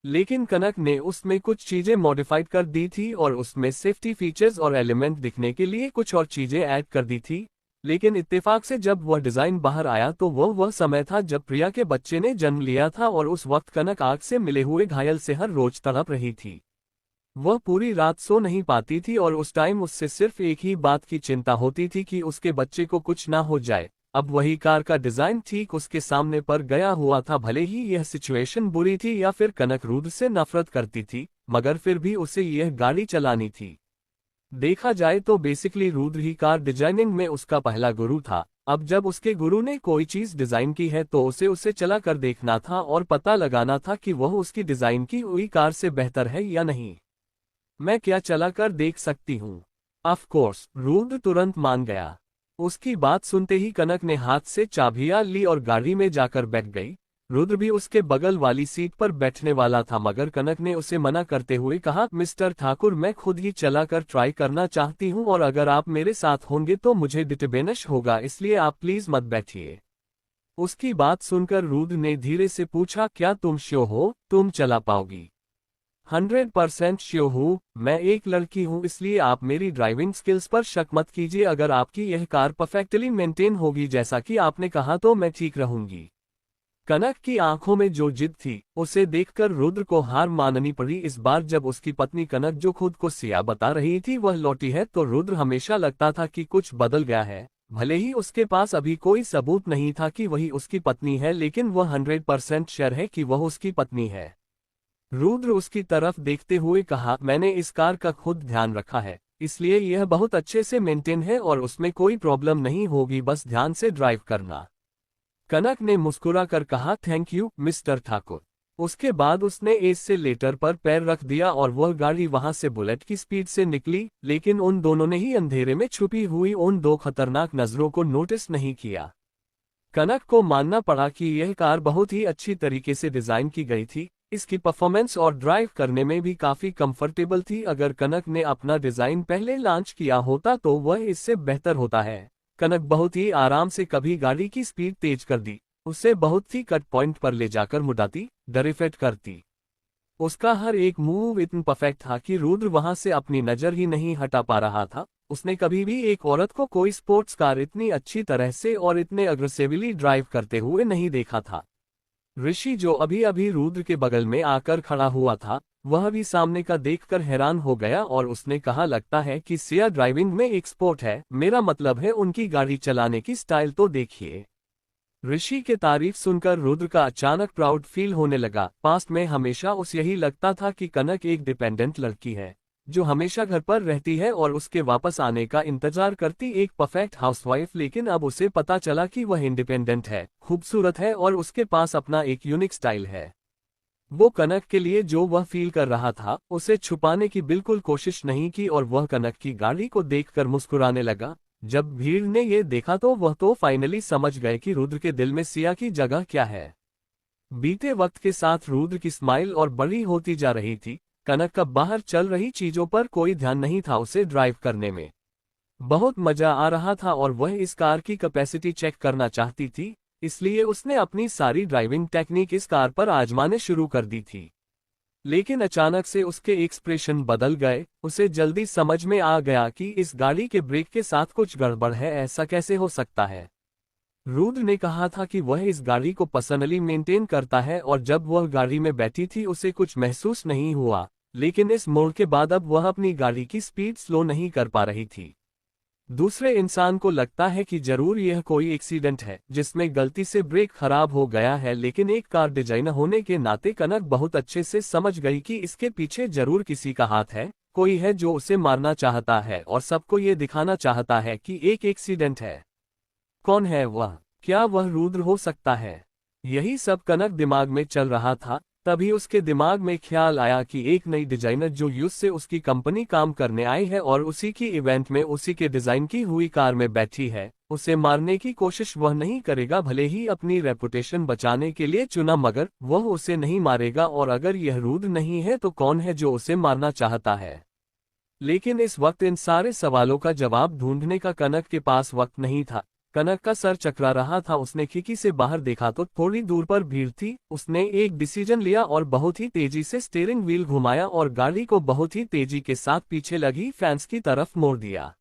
लेकिन कनक ने उसमें कुछ चीजें मॉडिफाइड कर दी थी और उसमें सेफ्टी फीचर्स और एलिमेंट दिखने के लिए कुछ और चीजें ऐड कर दी थी। लेकिन इत्तेफाक से जब वह डिजाइन बाहर आया तो वह समय था जब प्रिया के बच्चे ने जन्म लिया था, और उस वक्त कनक आग से मिले हुए घायल से हर रोज तड़प रही थी। वह पूरी रात सो नहीं पाती थी और उस टाइम उससे सिर्फ एक ही बात की चिंता होती थी कि उसके बच्चे को कुछ ना हो जाए। अब वही कार का डिजाइन ठीक उसके सामने पर गया हुआ था। भले ही यह सिचुएशन बुरी थी या फिर कनक रुद्र से नफरत करती थी, मगर फिर भी उसे यह गाड़ी चलानी थी। देखा जाए तो बेसिकली रुद्र ही कार डिजाइनिंग में उसका पहला गुरु था। अब जब उसके गुरु ने कोई चीज डिजाइन की है तो उसे चला कर देखना था और पता लगाना था कि वह उसकी डिजाइन की हुई कार से बेहतर है या नहीं। मैं क्या चला कर देख सकती हूँ? ऑफ कोर्स, रुद्र तुरंत मान गया। उसकी बात सुनते ही कनक ने हाथ से चाबियां ली और गाड़ी में जाकर बैठ गई। रुद्र भी उसके बगल वाली सीट पर बैठने वाला था, मगर कनक ने उसे मना करते हुए कहा, मिस्टर ठाकुर, मैं खुद ही चलाकर ट्राई करना चाहती हूँ और अगर आप मेरे साथ होंगे तो मुझे डिस्टर्बेंस होगा, इसलिए आप प्लीज मत बैठिए। उसकी बात सुनकर रुद्र ने धीरे से पूछा, क्या तुम श्योर हो तुम चला पाओगी? 100% श्योर हूँ। मैं एक लड़की हूँ, इसलिए आप मेरी ड्राइविंग स्किल्स पर शक मत कीजिए। अगर आपकी यह कार परफेक्टली मेंटेन होगी जैसा कि आपने कहा तो मैं ठीक रहूंगी। कनक की आंखों में जो जिद थी उसे देखकर रुद्र को हार माननी पड़ी। इस बार जब उसकी पत्नी कनक, जो खुद को सिया बता रही थी, वह लौटी है तो रुद्र हमेशा लगता था कि कुछ बदल गया है। भले ही उसके पास अभी कोई सबूत नहीं था कि वही उसकी पत्नी है, लेकिन वह 100% श्योर है कि वह उसकी पत्नी है। रुद्र उसकी तरफ देखते हुए कहा, मैंने इस कार का खुद ध्यान रखा है, इसलिए यह बहुत अच्छे से मेंटेन है और उसमें कोई प्रॉब्लम नहीं होगी, बस ध्यान से ड्राइव करना। कनक ने मुस्कुरा कर कहा, थैंक यू मिस्टर ठाकुर। उसके बाद उसने एक्सेलेरेटर पर पैर रख दिया और वह गाड़ी वहां से बुलेट की स्पीड से निकली, लेकिन उन दोनों ने ही अंधेरे में छुपी हुई उन दो खतरनाक नजरों को नोटिस नहीं किया। कनक को मानना पड़ा कि यह कार बहुत ही अच्छी तरीके से डिजाइन की गई थी। इसकी परफॉर्मेंस और ड्राइव करने में भी काफी कंफर्टेबल थी। अगर कनक ने अपना डिजाइन पहले लॉन्च किया होता तो वह इससे बेहतर होता है। कनक बहुत ही आराम से कभी गाड़ी की स्पीड तेज कर दी, उसे बहुत ही कट पॉइंट पर ले जाकर मुड़ाती, ड्रिफ्ट करती। उसका हर एक मूव इतना परफेक्ट था कि रुद्र वहां से अपनी नजर ही नहीं हटा पा रहा था। उसने कभी भी एक औरत को कोई स्पोर्ट्स कार इतनी अच्छी तरह से और इतने अग्रेसिवली ड्राइव करते हुए नहीं देखा था। ऋषि, जो अभी अभी रुद्र के बगल में आकर खड़ा हुआ था, वह भी सामने का देखकर हैरान हो गया और उसने कहा, लगता है कि सिया ड्राइविंग में एक्सपर्ट है, मेरा मतलब है उनकी गाड़ी चलाने की स्टाइल तो देखिए। ऋषि के तारीफ सुनकर रुद्र का अचानक प्राउड फील होने लगा। पास्ट में हमेशा उसे यही लगता था कि कनक एक डिपेंडेंट लड़की है, जो हमेशा घर पर रहती है और उसके वापस आने का इंतजार करती एक परफेक्ट हाउसवाइफ, लेकिन अब उसे पता चला कि वह इंडिपेंडेंट है, खूबसूरत है और उसके पास अपना एक यूनिक स्टाइल है। वो कनक के लिए जो वह फील कर रहा था उसे छुपाने की बिल्कुल कोशिश नहीं की और वह कनक की गाड़ी को देखकर मुस्कुराने लगा। जब भीड़ ने ये देखा तो वह तो फाइनली समझ गए कि रुद्र के दिल में सिया की जगह क्या है। बीते वक्त के साथ रुद्र की स्माइल और बड़ी होती जा रही थी। कनक का बाहर चल रही चीजों पर कोई ध्यान नहीं था, उसे ड्राइव करने में बहुत मजा आ रहा था और वह इस कार की कैपेसिटी चेक करना चाहती थी, इसलिए उसने अपनी सारी ड्राइविंग टेक्निक इस कार पर आजमाने शुरू कर दी थी। लेकिन अचानक से उसके एक्सप्रेशन बदल गए। उसे जल्दी समझ में आ गया कि इस गाड़ी के ब्रेक के साथ कुछ गड़बड़ है, ऐसा कैसे हो सकता है। रुद्र ने कहा था कि वह इस गाड़ी को पर्सनली मेंटेन करता है और जब वह गाड़ी में बैठी थी उसे कुछ महसूस नहीं हुआ, लेकिन इस मोड़ के बाद अब वह अपनी गाड़ी की स्पीड स्लो नहीं कर पा रही थी। दूसरे इंसान को लगता है कि जरूर यह कोई एक्सीडेंट है जिसमें गलती से ब्रेक खराब हो गया है, लेकिन एक कार डिजाइनर होने के नाते कनक बहुत अच्छे से समझ गई कि इसके पीछे जरूर किसी का हाथ है, कोई है जो उसे मारना चाहता है और सबको ये दिखाना चाहता है कि एक एक्सीडेंट है। कौन है वह? क्या वह रुद्र हो सकता है? यही सब कनक दिमाग में चल रहा था। तभी उसके दिमाग में ख्याल आया कि एक नई डिजाइनर जो यूएस से उसकी कंपनी काम करने आई है और उसी की इवेंट में उसी के डिजाइन की हुई कार में बैठी है, उसे मारने की कोशिश वह नहीं करेगा, भले ही अपनी रेपुटेशन बचाने के लिए चुना, मगर वह उसे नहीं मारेगा। और अगर यह रुद्र नहीं है तो कौन है जो उसे मारना चाहता है? लेकिन इस वक्त इन सारे सवालों का जवाब ढूंढने का कनक के पास वक्त नहीं था। कनक का सर चकरा रहा था। उसने खिड़की से बाहर देखा तो थोड़ी दूर पर भीड़ थी। उसने एक डिसीजन लिया और बहुत ही तेजी से स्टीयरिंग व्हील घुमाया और गाड़ी को बहुत ही तेजी के साथ पीछे लगी फैंस की तरफ मोड़ दिया।